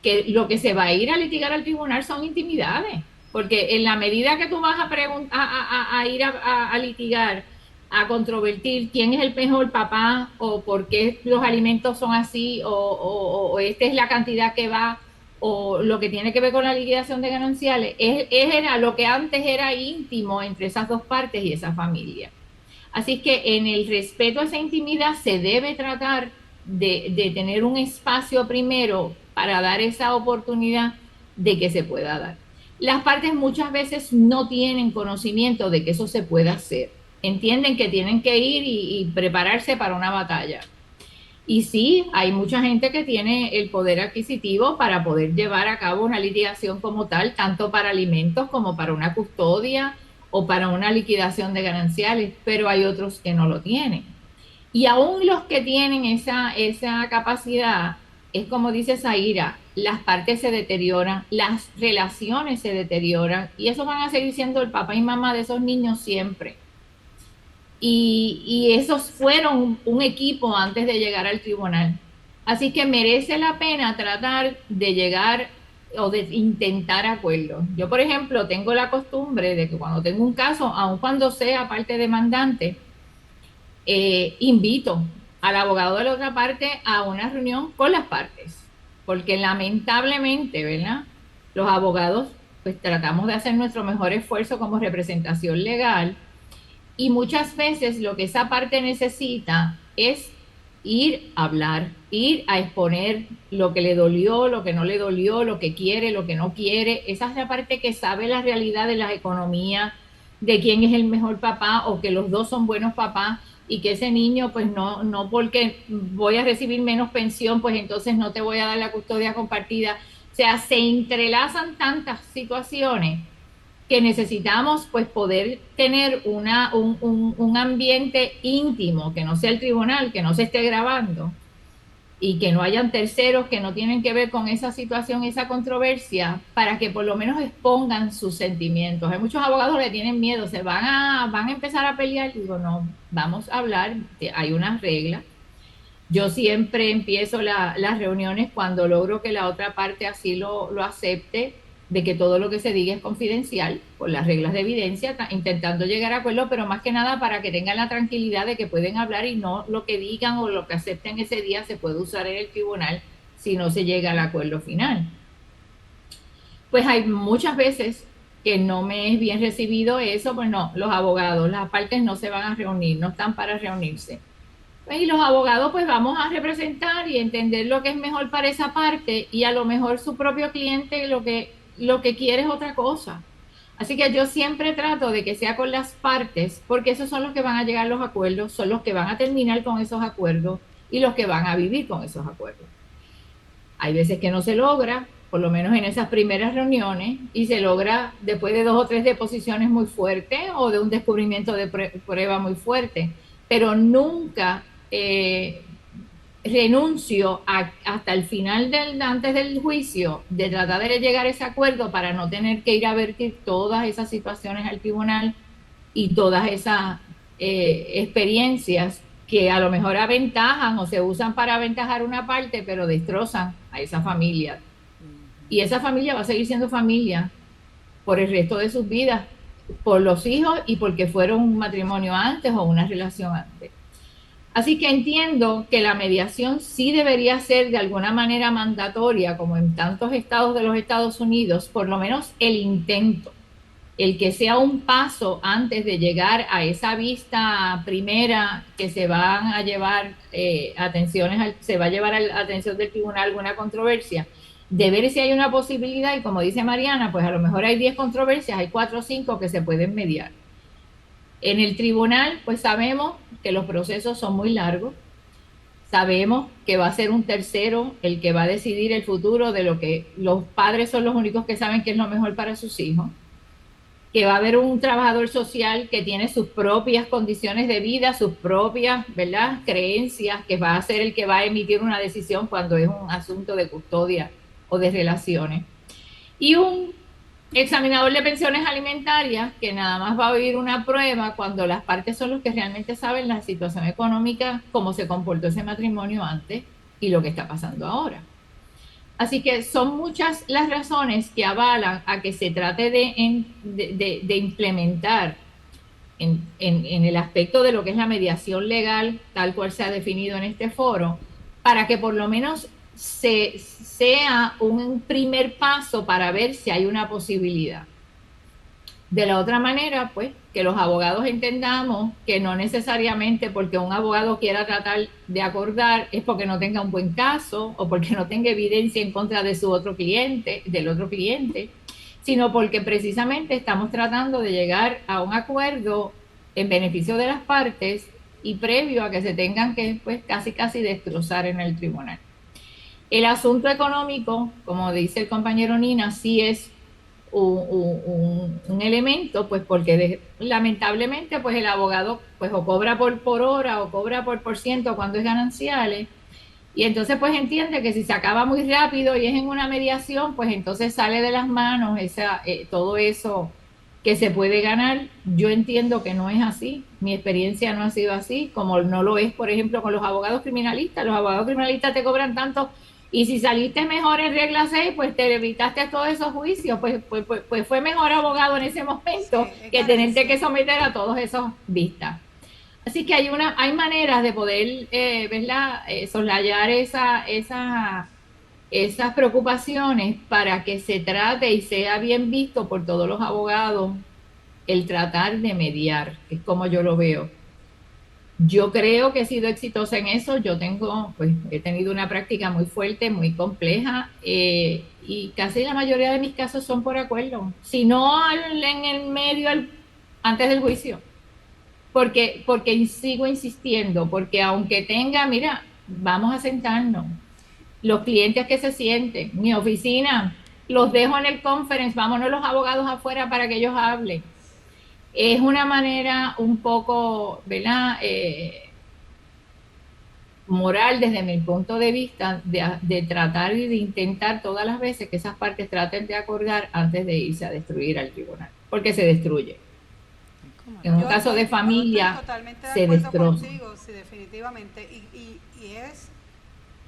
que lo que se va a ir a litigar al tribunal son intimidades, porque en la medida que tú vas a ir a litigar, a controvertir quién es el mejor papá, o por qué los alimentos son así, o esta es la cantidad que va, o lo que tiene que ver con la liquidación de gananciales, era lo que antes era íntimo entre esas dos partes y esa familia. Así que en el respeto a esa intimidad se debe tratar de tener un espacio primero para dar esa oportunidad de que se pueda dar. Las partes muchas veces no tienen conocimiento de que eso se puede hacer. Entienden que tienen que ir y prepararse para una batalla. Y sí, hay mucha gente que tiene el poder adquisitivo para poder llevar a cabo una litigación como tal, tanto para alimentos como para una custodia o para una liquidación de gananciales, pero hay otros que no lo tienen. Y aún los que tienen esa capacidad, es como dice Zaira, las partes se deterioran, las relaciones se deterioran, y eso van a seguir siendo el papá y mamá de esos niños siempre. Y esos fueron un equipo antes de llegar al tribunal. Así que merece la pena tratar de llegar o de intentar acuerdos. Yo, por ejemplo, tengo la costumbre de que cuando tengo un caso, aun cuando sea parte demandante, invito al abogado de la otra parte a una reunión con las partes, porque lamentablemente, ¿verdad? Los abogados pues tratamos de hacer nuestro mejor esfuerzo como representación legal, y muchas veces lo que esa parte necesita es ir a hablar, ir a exponer lo que le dolió, lo que no le dolió, lo que quiere, lo que no quiere. Esa es la parte que sabe la realidad de la economía, de quién es el mejor papá o que los dos son buenos papás, y que ese niño pues no porque voy a recibir menos pensión, pues entonces no te voy a dar la custodia compartida. O sea, se entrelazan tantas situaciones que necesitamos pues poder tener un ambiente íntimo, que no sea el tribunal, que no se esté grabando, y que no hayan terceros que no tienen que ver con esa situación, esa controversia, para que por lo menos expongan sus sentimientos. Hay muchos abogados que le tienen miedo, se van a empezar a pelear. Digo, no, vamos a hablar, hay unas reglas. Yo siempre empiezo las reuniones cuando logro que la otra parte así lo acepte, de que todo lo que se diga es confidencial, por las reglas de evidencia, intentando llegar a acuerdo, pero más que nada para que tengan la tranquilidad de que pueden hablar, y no lo que digan o lo que acepten ese día se puede usar en el tribunal si no se llega al acuerdo final. Pues hay muchas veces que no me es bien recibido eso, pues no, los abogados, las partes no se van a reunir, no están para reunirse. Pues, y los abogados pues vamos a representar y entender lo que es mejor para esa parte, y a lo mejor su propio cliente lo que quiere es otra cosa. Así que yo siempre trato de que sea con las partes, porque esos son los que van a llegar a los acuerdos, son los que van a terminar con esos acuerdos y los que van a vivir con esos acuerdos. Hay veces que no se logra, por lo menos en esas primeras reuniones, y se logra después de 2 o 3 deposiciones muy fuertes o de un descubrimiento de prueba muy fuerte, pero nunca renuncio hasta el final antes del juicio, de tratar de llegar a ese acuerdo para no tener que ir a vertir todas esas situaciones al tribunal y todas esas experiencias que a lo mejor aventajan o se usan para aventajar una parte, pero destrozan a esa familia. Y esa familia va a seguir siendo familia por el resto de sus vidas, por los hijos y porque fueron un matrimonio antes o una relación antes. Así que entiendo que la mediación sí debería ser de alguna manera mandatoria, como en tantos estados de los Estados Unidos, por lo menos el intento, el que sea un paso antes de llegar a esa vista primera que se van a llevar se va a llevar a la atención del tribunal alguna controversia, de ver si hay una posibilidad, y como dice Mariana, pues a lo mejor hay 10 controversias, hay 4 o 5 que se pueden mediar. En el tribunal, pues sabemos que los procesos son muy largos, sabemos que va a ser un tercero el que va a decidir el futuro de lo que los padres son los únicos que saben que es lo mejor para sus hijos, que va a haber un trabajador social que tiene sus propias condiciones de vida, sus propias, ¿verdad?, creencias, que va a ser el que va a emitir una decisión cuando es un asunto de custodia o de relaciones, y un examinador de pensiones alimentarias que nada más va a oír una prueba cuando las partes son los que realmente saben la situación económica, cómo se comportó ese matrimonio antes y lo que está pasando ahora. Así que son muchas las razones que avalan a que se trate de implementar en el aspecto de lo que es la mediación legal, tal cual se ha definido en este foro, para que por lo menos sea un primer paso para ver si hay una posibilidad. De la otra manera, pues, que los abogados entendamos que no necesariamente porque un abogado quiera tratar de acordar es porque no tenga un buen caso o porque no tenga evidencia en contra de su otro cliente, del otro cliente, sino porque precisamente estamos tratando de llegar a un acuerdo en beneficio de las partes y previo a que se tengan que, pues, casi destrozar en el tribunal. El asunto económico, como dice el compañero Nina, sí es un elemento, pues porque lamentablemente pues el abogado pues o cobra por hora o cobra por ciento cuando es gananciales, y entonces pues entiende que si se acaba muy rápido y es en una mediación, pues entonces sale de las manos todo eso que se puede ganar. Yo entiendo que no es así, mi experiencia no ha sido así, como no lo es, por ejemplo, con los abogados criminalistas. Los abogados criminalistas te cobran tanto, y si saliste mejor en regla 6, pues te evitaste todos esos juicios, pues fue mejor abogado en ese momento que tenerte que someter a todos esos vistas. Así que hay maneras de poder, ¿verdad?, soslayar esas preocupaciones para que se trate y sea bien visto por todos los abogados el tratar de mediar, que es como yo lo veo. Yo creo que he sido exitosa en eso. He tenido una práctica muy fuerte, muy compleja, y casi la mayoría de mis casos son por acuerdo, si no en el medio, antes del juicio, porque sigo insistiendo, porque aunque mira, vamos a sentarnos, los clientes que se sienten, mi oficina, los dejo en el conference, vámonos los abogados afuera para que ellos hablen. Es una manera un poco, ¿verdad?, moral desde mi punto de vista de tratar y de intentar todas las veces que esas partes traten de acordar antes de irse a destruir al tribunal, porque se destruye. En un caso de familia, estoy totalmente se de acuerdo destroza. contigo, sí, definitivamente. Y es,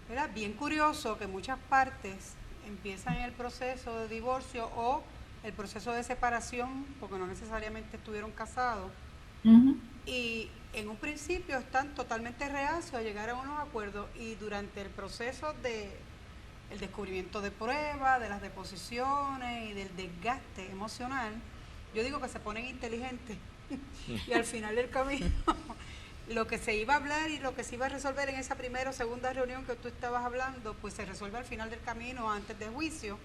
¿verdad?, bien curioso que muchas partes empiezan el proceso de divorcio o el proceso de separación, porque no necesariamente estuvieron casados, y en un principio están totalmente reacios a llegar a unos acuerdos, y durante el proceso de el descubrimiento de pruebas, de las deposiciones y del desgaste emocional, yo digo que se ponen inteligentes y al final del camino lo que se iba a hablar y lo que se iba a resolver en esa primera o segunda reunión que tú estabas hablando, pues se resuelve al final del camino, antes del juicio.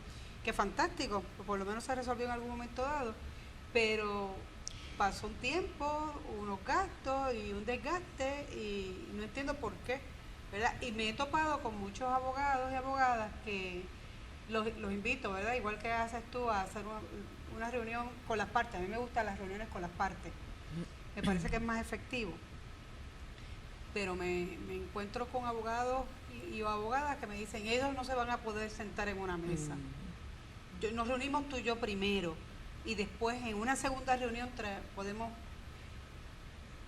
Que fantástico, por lo menos se resolvió en algún momento dado, pero pasó un tiempo, unos gastos y un desgaste, y no entiendo por qué, ¿verdad? Y me he topado con muchos abogados y abogadas que los invito, ¿verdad?, igual que haces tú, a hacer una reunión con las partes. A mí me gustan las reuniones con las partes, me parece que es más efectivo, pero me encuentro con abogados y abogadas que me dicen, ellos no se van a poder sentar en una mesa. Nos reunimos tú y yo primero y después en una segunda reunión podemos...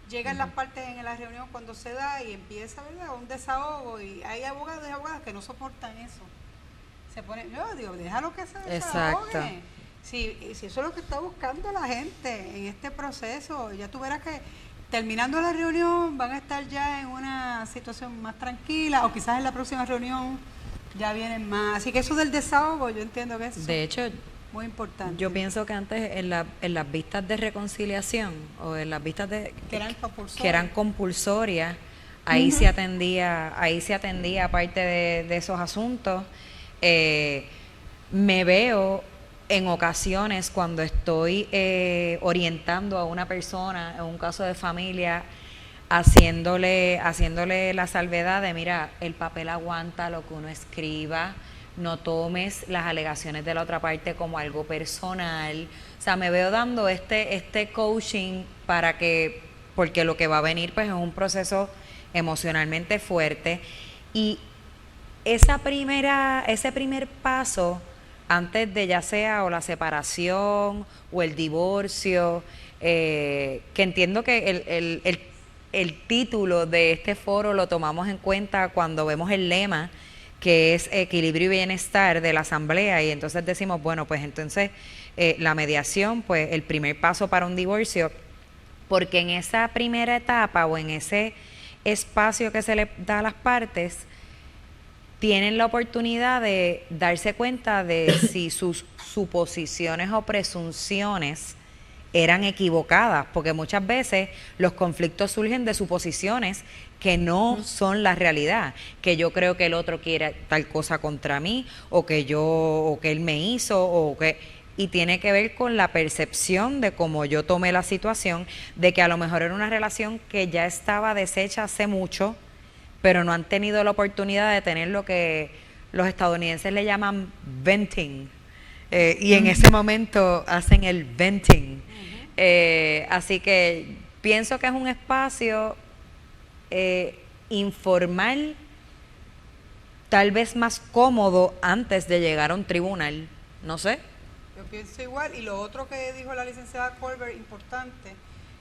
Llegan las partes en la reunión cuando se da y empieza, ¿verdad?, un desahogo, y hay abogados y abogadas que no soportan eso. Se ponen, yo digo, déjalo que se desahogue. Si eso es lo que está buscando la gente en este proceso, ya tú verás que terminando la reunión van a estar ya en una situación más tranquila, o quizás en la próxima reunión ya vienen más. Así que eso del desahogo, yo entiendo que es... De hecho, muy importante. Yo pienso que antes en las vistas de reconciliación o en las vistas que eran compulsorias, ahí se atendía parte de esos asuntos. Me veo en ocasiones cuando estoy orientando a una persona en un caso de familia, haciéndole la salvedad de, mira, el papel aguanta lo que uno escriba, no tomes las alegaciones de la otra parte como algo personal. O sea, me veo dando este coaching porque lo que va a venir pues es un proceso emocionalmente fuerte. Y ese primer paso, antes de ya sea o la separación o el divorcio, que entiendo que el título de este foro lo tomamos en cuenta cuando vemos el lema, que es equilibrio y bienestar de la asamblea, y entonces decimos, bueno, pues entonces la mediación, pues el primer paso para un divorcio, porque en esa primera etapa o en ese espacio que se le da a las partes, tienen la oportunidad de darse cuenta de si sus suposiciones o presunciones eran equivocadas, porque muchas veces los conflictos surgen de suposiciones que no son la realidad, que yo creo que el otro quiere tal cosa contra mí, o que él me hizo, y tiene que ver con la percepción de cómo yo tomé la situación, de que a lo mejor era una relación que ya estaba deshecha hace mucho, pero no han tenido la oportunidad de tener lo que los estadounidenses le llaman venting, y en ese momento hacen el venting. Así que pienso que es un espacio informal, tal vez más cómodo antes de llegar a un tribunal, no sé. Yo pienso igual, y lo otro que dijo la licenciada Colbert, importante,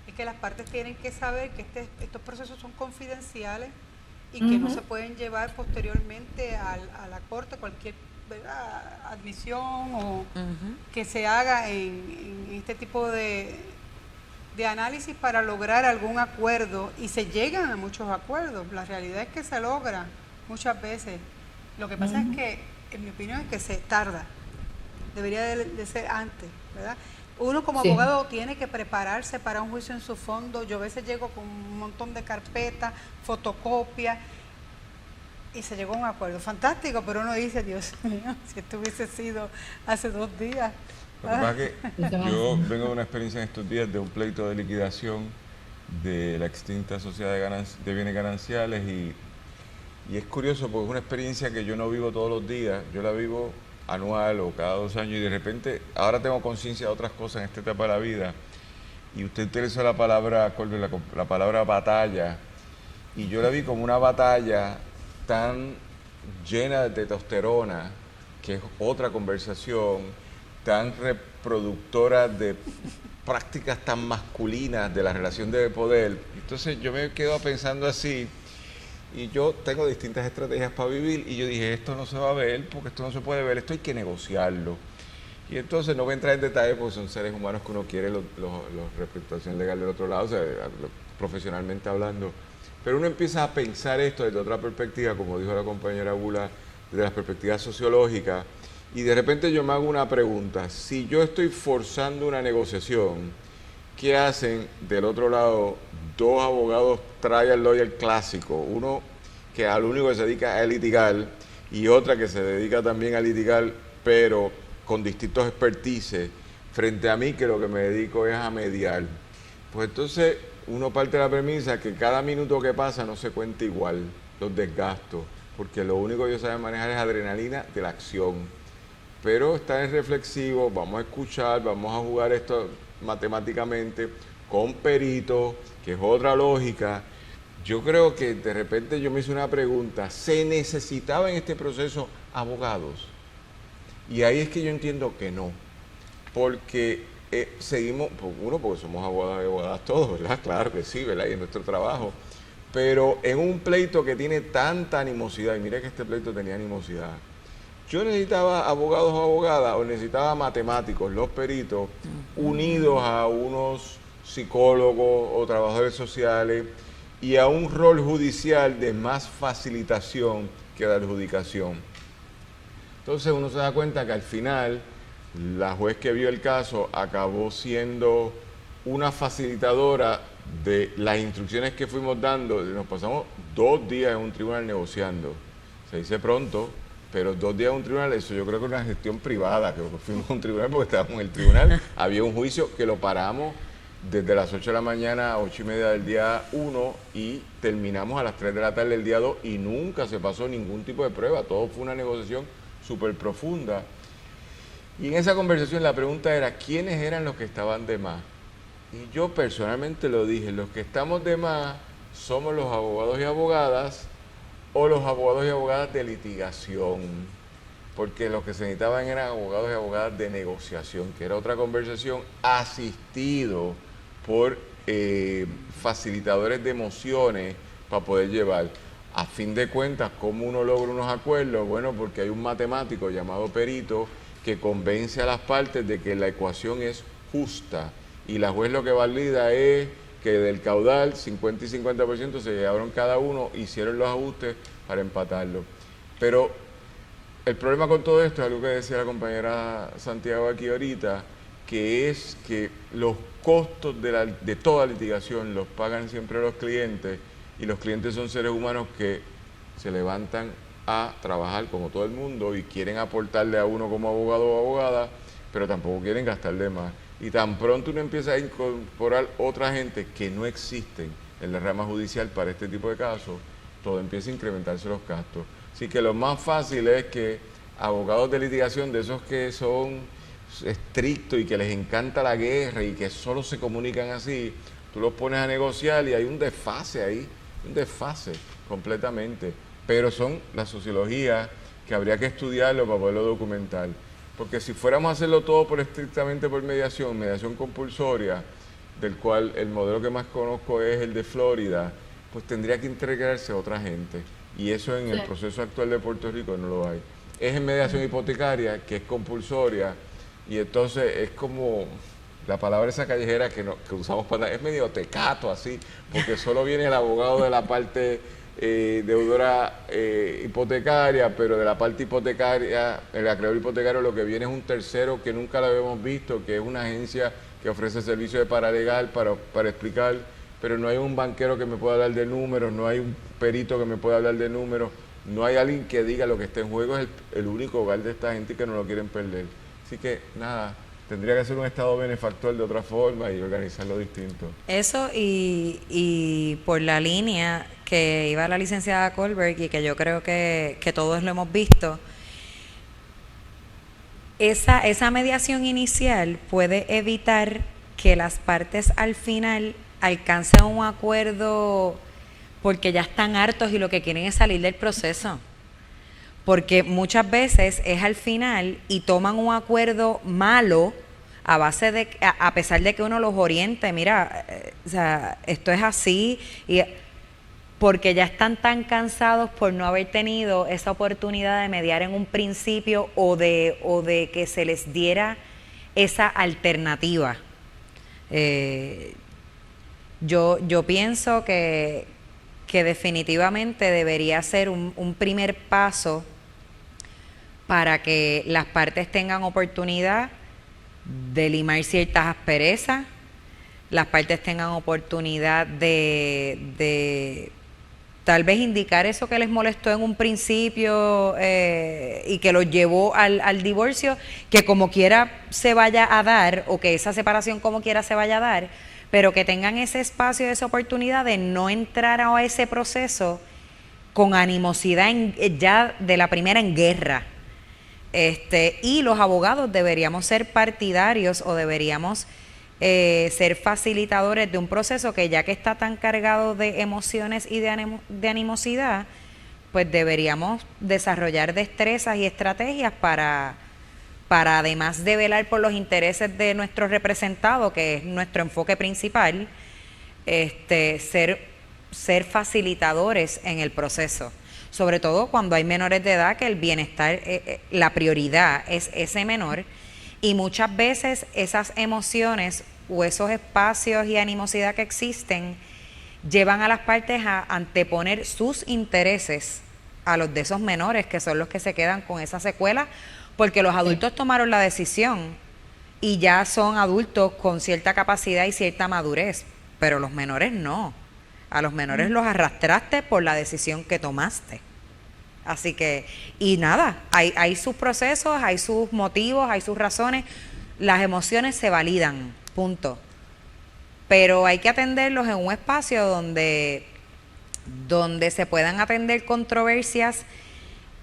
es que las partes tienen que saber que estos procesos son confidenciales y que no se pueden llevar posteriormente a la corte cualquier, ¿verdad?, admisión o que se haga en este tipo de análisis para lograr algún acuerdo, y se llegan a muchos acuerdos. La realidad es que se logra muchas veces. Lo que pasa es que, en mi opinión, es que se tarda. Debería de ser antes, ¿verdad? Uno como abogado tiene que prepararse para un juicio en su fondo. Yo a veces llego con un montón de carpetas, fotocopias, y se llegó a un acuerdo. Fantástico, pero uno dice, Dios mío, si esto hubiese sido hace 2 días. Lo que pasa es que yo vengo de una experiencia en estos días de un pleito de liquidación de la extinta Sociedad de Bienes Gananciales, y es curioso porque es una experiencia que yo no vivo todos los días, yo la vivo anual o cada 2 años, y de repente ahora tengo conciencia de otras cosas en esta etapa de la vida, y usted utilizó la palabra batalla, y yo la vi como una batalla tan llena de testosterona, que es otra conversación, tan reproductora de prácticas tan masculinas de la relación de poder. Entonces yo me quedo pensando así, y yo tengo distintas estrategias para vivir, y yo dije, esto no se va a ver, porque esto no se puede ver, esto hay que negociarlo. Y entonces no voy a entrar en detalle porque son seres humanos que uno quiere la representación legal del otro lado, o sea, profesionalmente hablando. Pero uno empieza a pensar esto desde otra perspectiva, como dijo la compañera Bula, desde la perspectiva sociológica, y de repente yo me hago una pregunta: si yo estoy forzando una negociación, ¿qué hacen del otro lado 2 abogados trial lawyer clásicos? Uno que al único que se dedica a litigar, y otra que se dedica también a litigar, pero con distintos expertices, frente a mí, que lo que me dedico es a mediar. Pues entonces uno parte de la premisa que cada minuto que pasa no se cuenta igual, los desgastos, porque lo único que ellos saben manejar es adrenalina de la acción. Pero estar en reflexivo, vamos a escuchar, vamos a jugar esto matemáticamente, con peritos, que es otra lógica. Yo creo que de repente yo me hice una pregunta, ¿se necesitaba en este proceso abogados? Y ahí es que yo entiendo que no, porque seguimos, porque somos abogados y abogadas todos, ¿verdad? Claro que sí, ¿verdad? Y es nuestro trabajo, pero en un pleito que tiene tanta animosidad, y mira que este pleito tenía animosidad, yo necesitaba abogados o abogadas, o necesitaba matemáticos, los peritos, unidos a unos psicólogos o trabajadores sociales y a un rol judicial de más facilitación que de adjudicación. Entonces uno se da cuenta que al final la juez que vio el caso acabó siendo una facilitadora de las instrucciones que fuimos dando. Nos pasamos 2 días en un tribunal negociando. Se dice pronto, pero 2 días en un tribunal, eso yo creo que es una gestión privada, que fuimos a un tribunal porque estábamos en el tribunal, había un juicio que lo paramos desde las 8 de la mañana a 8:30 del día 1 y terminamos a las 3 de la tarde del día 2 y nunca se pasó ningún tipo de prueba, todo fue una negociación súper profunda. Y en esa conversación la pregunta era, ¿quiénes eran los que estaban de más? Y yo personalmente lo dije, los que estamos de más somos los abogados y abogadas o los abogados y abogadas de litigación, porque los que se necesitaban eran abogados y abogadas de negociación, que era otra conversación asistido por facilitadores de emociones para poder llevar. A fin de cuentas, ¿cómo uno logra unos acuerdos? Bueno, porque hay un matemático llamado perito que convence a las partes de que la ecuación es justa y la juez lo que valida es que del caudal 50 y 50% se llevaron cada uno, hicieron los ajustes para empatarlo. Pero el problema con todo esto es algo que decía la compañera Santiago aquí ahorita, que es que los costos de toda litigación los pagan siempre los clientes y los clientes son seres humanos que se levantan a trabajar como todo el mundo y quieren aportarle a uno como abogado o abogada, pero tampoco quieren gastarle más. Y tan pronto uno empieza a incorporar otra gente que no existen en la rama judicial para este tipo de casos, todo empieza a incrementarse los gastos. Así que lo más fácil es que abogados de litigación, de esos que son estrictos y que les encanta la guerra y que solo se comunican así, tú los pones a negociar y hay un desfase ahí, un desfase completamente. Pero son la sociología que habría que estudiarlo para poderlo documentar. Porque si fuéramos a hacerlo todo estrictamente por mediación compulsoria, del cual el modelo que más conozco es el de Florida, pues tendría que integrarse otra gente. Y eso en el proceso actual de Puerto Rico no lo hay. Es en mediación hipotecaria, que es compulsoria, y entonces es como la palabra esa callejera que usamos para... es medio tecato así, porque solo viene el abogado de la parte deudora hipotecaria, pero de la parte hipotecaria, el acreedor hipotecario lo que viene es un tercero que nunca lo habíamos visto, que es una agencia que ofrece servicio de paralegal para explicar, pero no hay un banquero que me pueda hablar de números, no hay un perito que me pueda hablar de números, no hay alguien que diga lo que está en juego, es el único hogar de esta gente que no lo quieren perder. Así que nada, tendría que ser un Estado benefactor de otra forma y organizarlo distinto. Eso y por la línea que iba la licenciada Colbert y que yo creo que todos lo hemos visto, esa mediación inicial puede evitar que las partes al final alcancen un acuerdo porque ya están hartos y lo que quieren es salir del proceso. Porque muchas veces es al final y toman un acuerdo malo a base de, a pesar de que uno los oriente, mira, o sea, esto es así, y porque ya están tan cansados por no haber tenido esa oportunidad de mediar en un principio o de que se les diera esa alternativa. Yo pienso que definitivamente debería ser un primer paso para que las partes tengan oportunidad de limar ciertas asperezas, las partes tengan oportunidad de tal vez indicar eso que les molestó en un principio y que los llevó al divorcio, que como quiera se vaya a dar, o que esa separación como quiera se vaya a dar, pero que tengan ese espacio, esa oportunidad de no entrar a ese proceso con animosidad ya de la primera en guerra. Y los abogados deberíamos ser partidarios o deberíamos ser facilitadores de un proceso que ya que está tan cargado de emociones y de animosidad, pues deberíamos desarrollar destrezas y estrategias para además de velar por los intereses de nuestro representado, que es nuestro enfoque principal, ser facilitadores en el proceso. Sobre todo cuando hay menores de edad, que el bienestar, la prioridad es ese menor, y muchas veces esas emociones o esos espacios y animosidad que existen llevan a las partes a anteponer sus intereses a los de esos menores, que son los que se quedan con esa secuela, porque los adultos tomaron la decisión y ya son adultos con cierta capacidad y cierta madurez, pero los menores no. A los menores los arrastraste por la decisión que tomaste. Así que, y nada, hay sus procesos, hay sus motivos, hay sus razones, las emociones se validan, punto. Pero hay que atenderlos en un espacio donde se puedan atender controversias,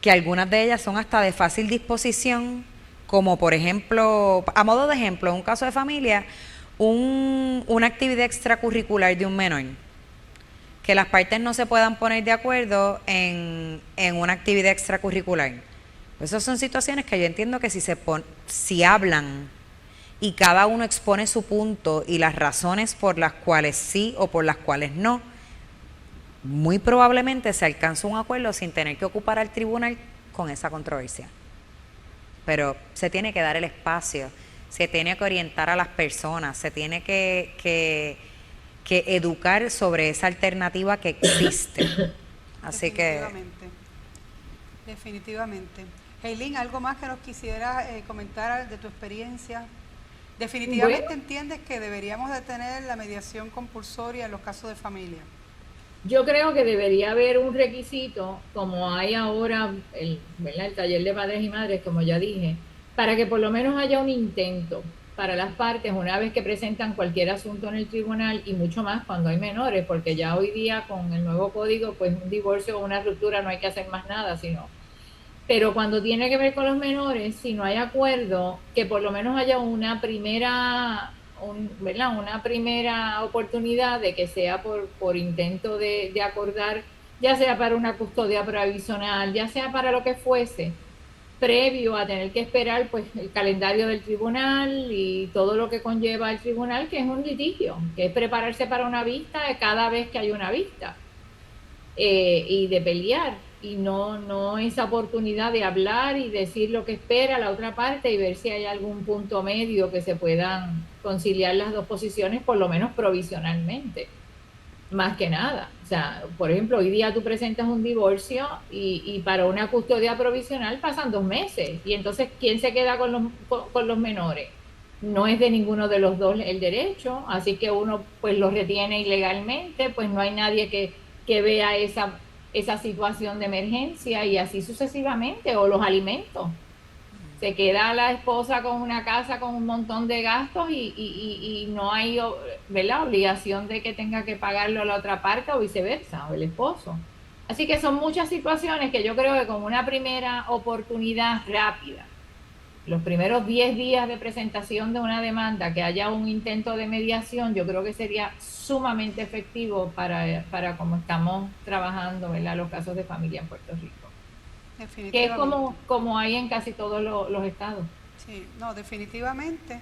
que algunas de ellas son hasta de fácil disposición, como por ejemplo, a modo de ejemplo, en un caso de familia, una actividad extracurricular de un menor, que las partes no se puedan poner de acuerdo en una actividad extracurricular. Esas son situaciones que yo entiendo que si hablan y cada uno expone su punto y las razones por las cuales sí o por las cuales no, muy probablemente se alcanza un acuerdo sin tener que ocupar al tribunal con esa controversia. Pero se tiene que dar el espacio, se tiene que orientar a las personas, se tiene que educar sobre esa alternativa que existe. Así que... Definitivamente. Heilín, ¿algo más que nos quisieras comentar de tu experiencia? Definitivamente entiendes que deberíamos de tener la mediación compulsoria en los casos de familia. Yo creo que debería haber un requisito, como hay ahora el taller de padres y madres, como ya dije, para que por lo menos haya un intento para las partes una vez que presentan cualquier asunto en el tribunal, y mucho más cuando hay menores, porque ya hoy día con el nuevo código, pues un divorcio o una ruptura no hay que hacer más nada, pero cuando tiene que ver con los menores, si no hay acuerdo, que por lo menos haya una primera oportunidad de que sea por intento de acordar, ya sea para una custodia provisional, ya sea para lo que fuese, previo a tener que esperar pues el calendario del tribunal y todo lo que conlleva el tribunal, que es un litigio, que es prepararse para una vista cada vez que hay una vista, y de pelear, y no esa oportunidad de hablar y decir lo que espera la otra parte y ver si hay algún punto medio que se puedan conciliar las dos posiciones, por lo menos provisionalmente, más que nada. O sea, por ejemplo, hoy día tú presentas un divorcio y para una custodia provisional pasan 2 meses, y entonces ¿quién se queda con los menores? No es de ninguno de los dos el derecho, así que uno pues los retiene ilegalmente, pues no hay nadie que vea esa situación de emergencia, y así sucesivamente, o los alimentos. Se queda la esposa con una casa con un montón de gastos y no hay, ¿verdad?, obligación de que tenga que pagarlo a la otra parte, o viceversa, o el esposo. Así que son muchas situaciones que yo creo que con una primera oportunidad rápida, los primeros 10 días de presentación de una demanda, que haya un intento de mediación, yo creo que sería sumamente efectivo para cómo estamos trabajando, ¿verdad?, los casos de familia en Puerto Rico. Que es como hay en casi todos los estados. Sí, no, definitivamente.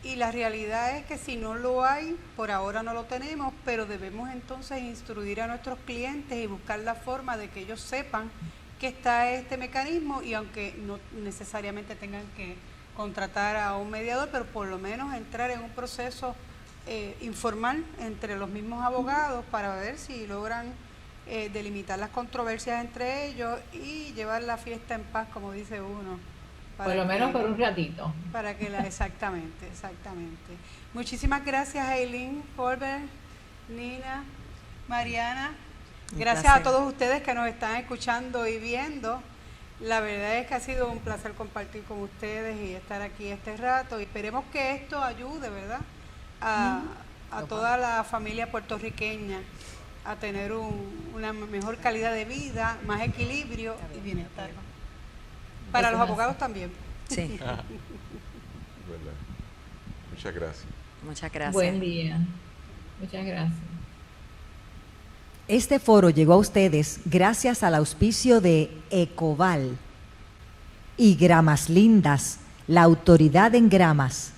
Y la realidad es que si no lo hay, por ahora no lo tenemos, pero debemos entonces instruir a nuestros clientes y buscar la forma de que ellos sepan que está este mecanismo, y aunque no necesariamente tengan que contratar a un mediador, pero por lo menos entrar en un proceso informal entre los mismos abogados para ver si logran delimitar las controversias entre ellos y llevar la fiesta en paz, como dice uno. Por lo menos por un ratito. Para que exactamente. Muchísimas gracias, Heilín, Colbert, Nina, Mariana. Gracias a todos ustedes que nos están escuchando y viendo. La verdad es que ha sido un placer compartir con ustedes y estar aquí este rato. Y esperemos que esto ayude, ¿verdad?, a toda la familia puertorriqueña a tener una mejor calidad de vida, más equilibrio y bienestar. Para los abogados también. Sí. Muchas gracias. Muchas gracias. Buen día. Muchas gracias. Este foro llegó a ustedes gracias al auspicio de Ecoval y Gramas Lindas, la autoridad en gramas.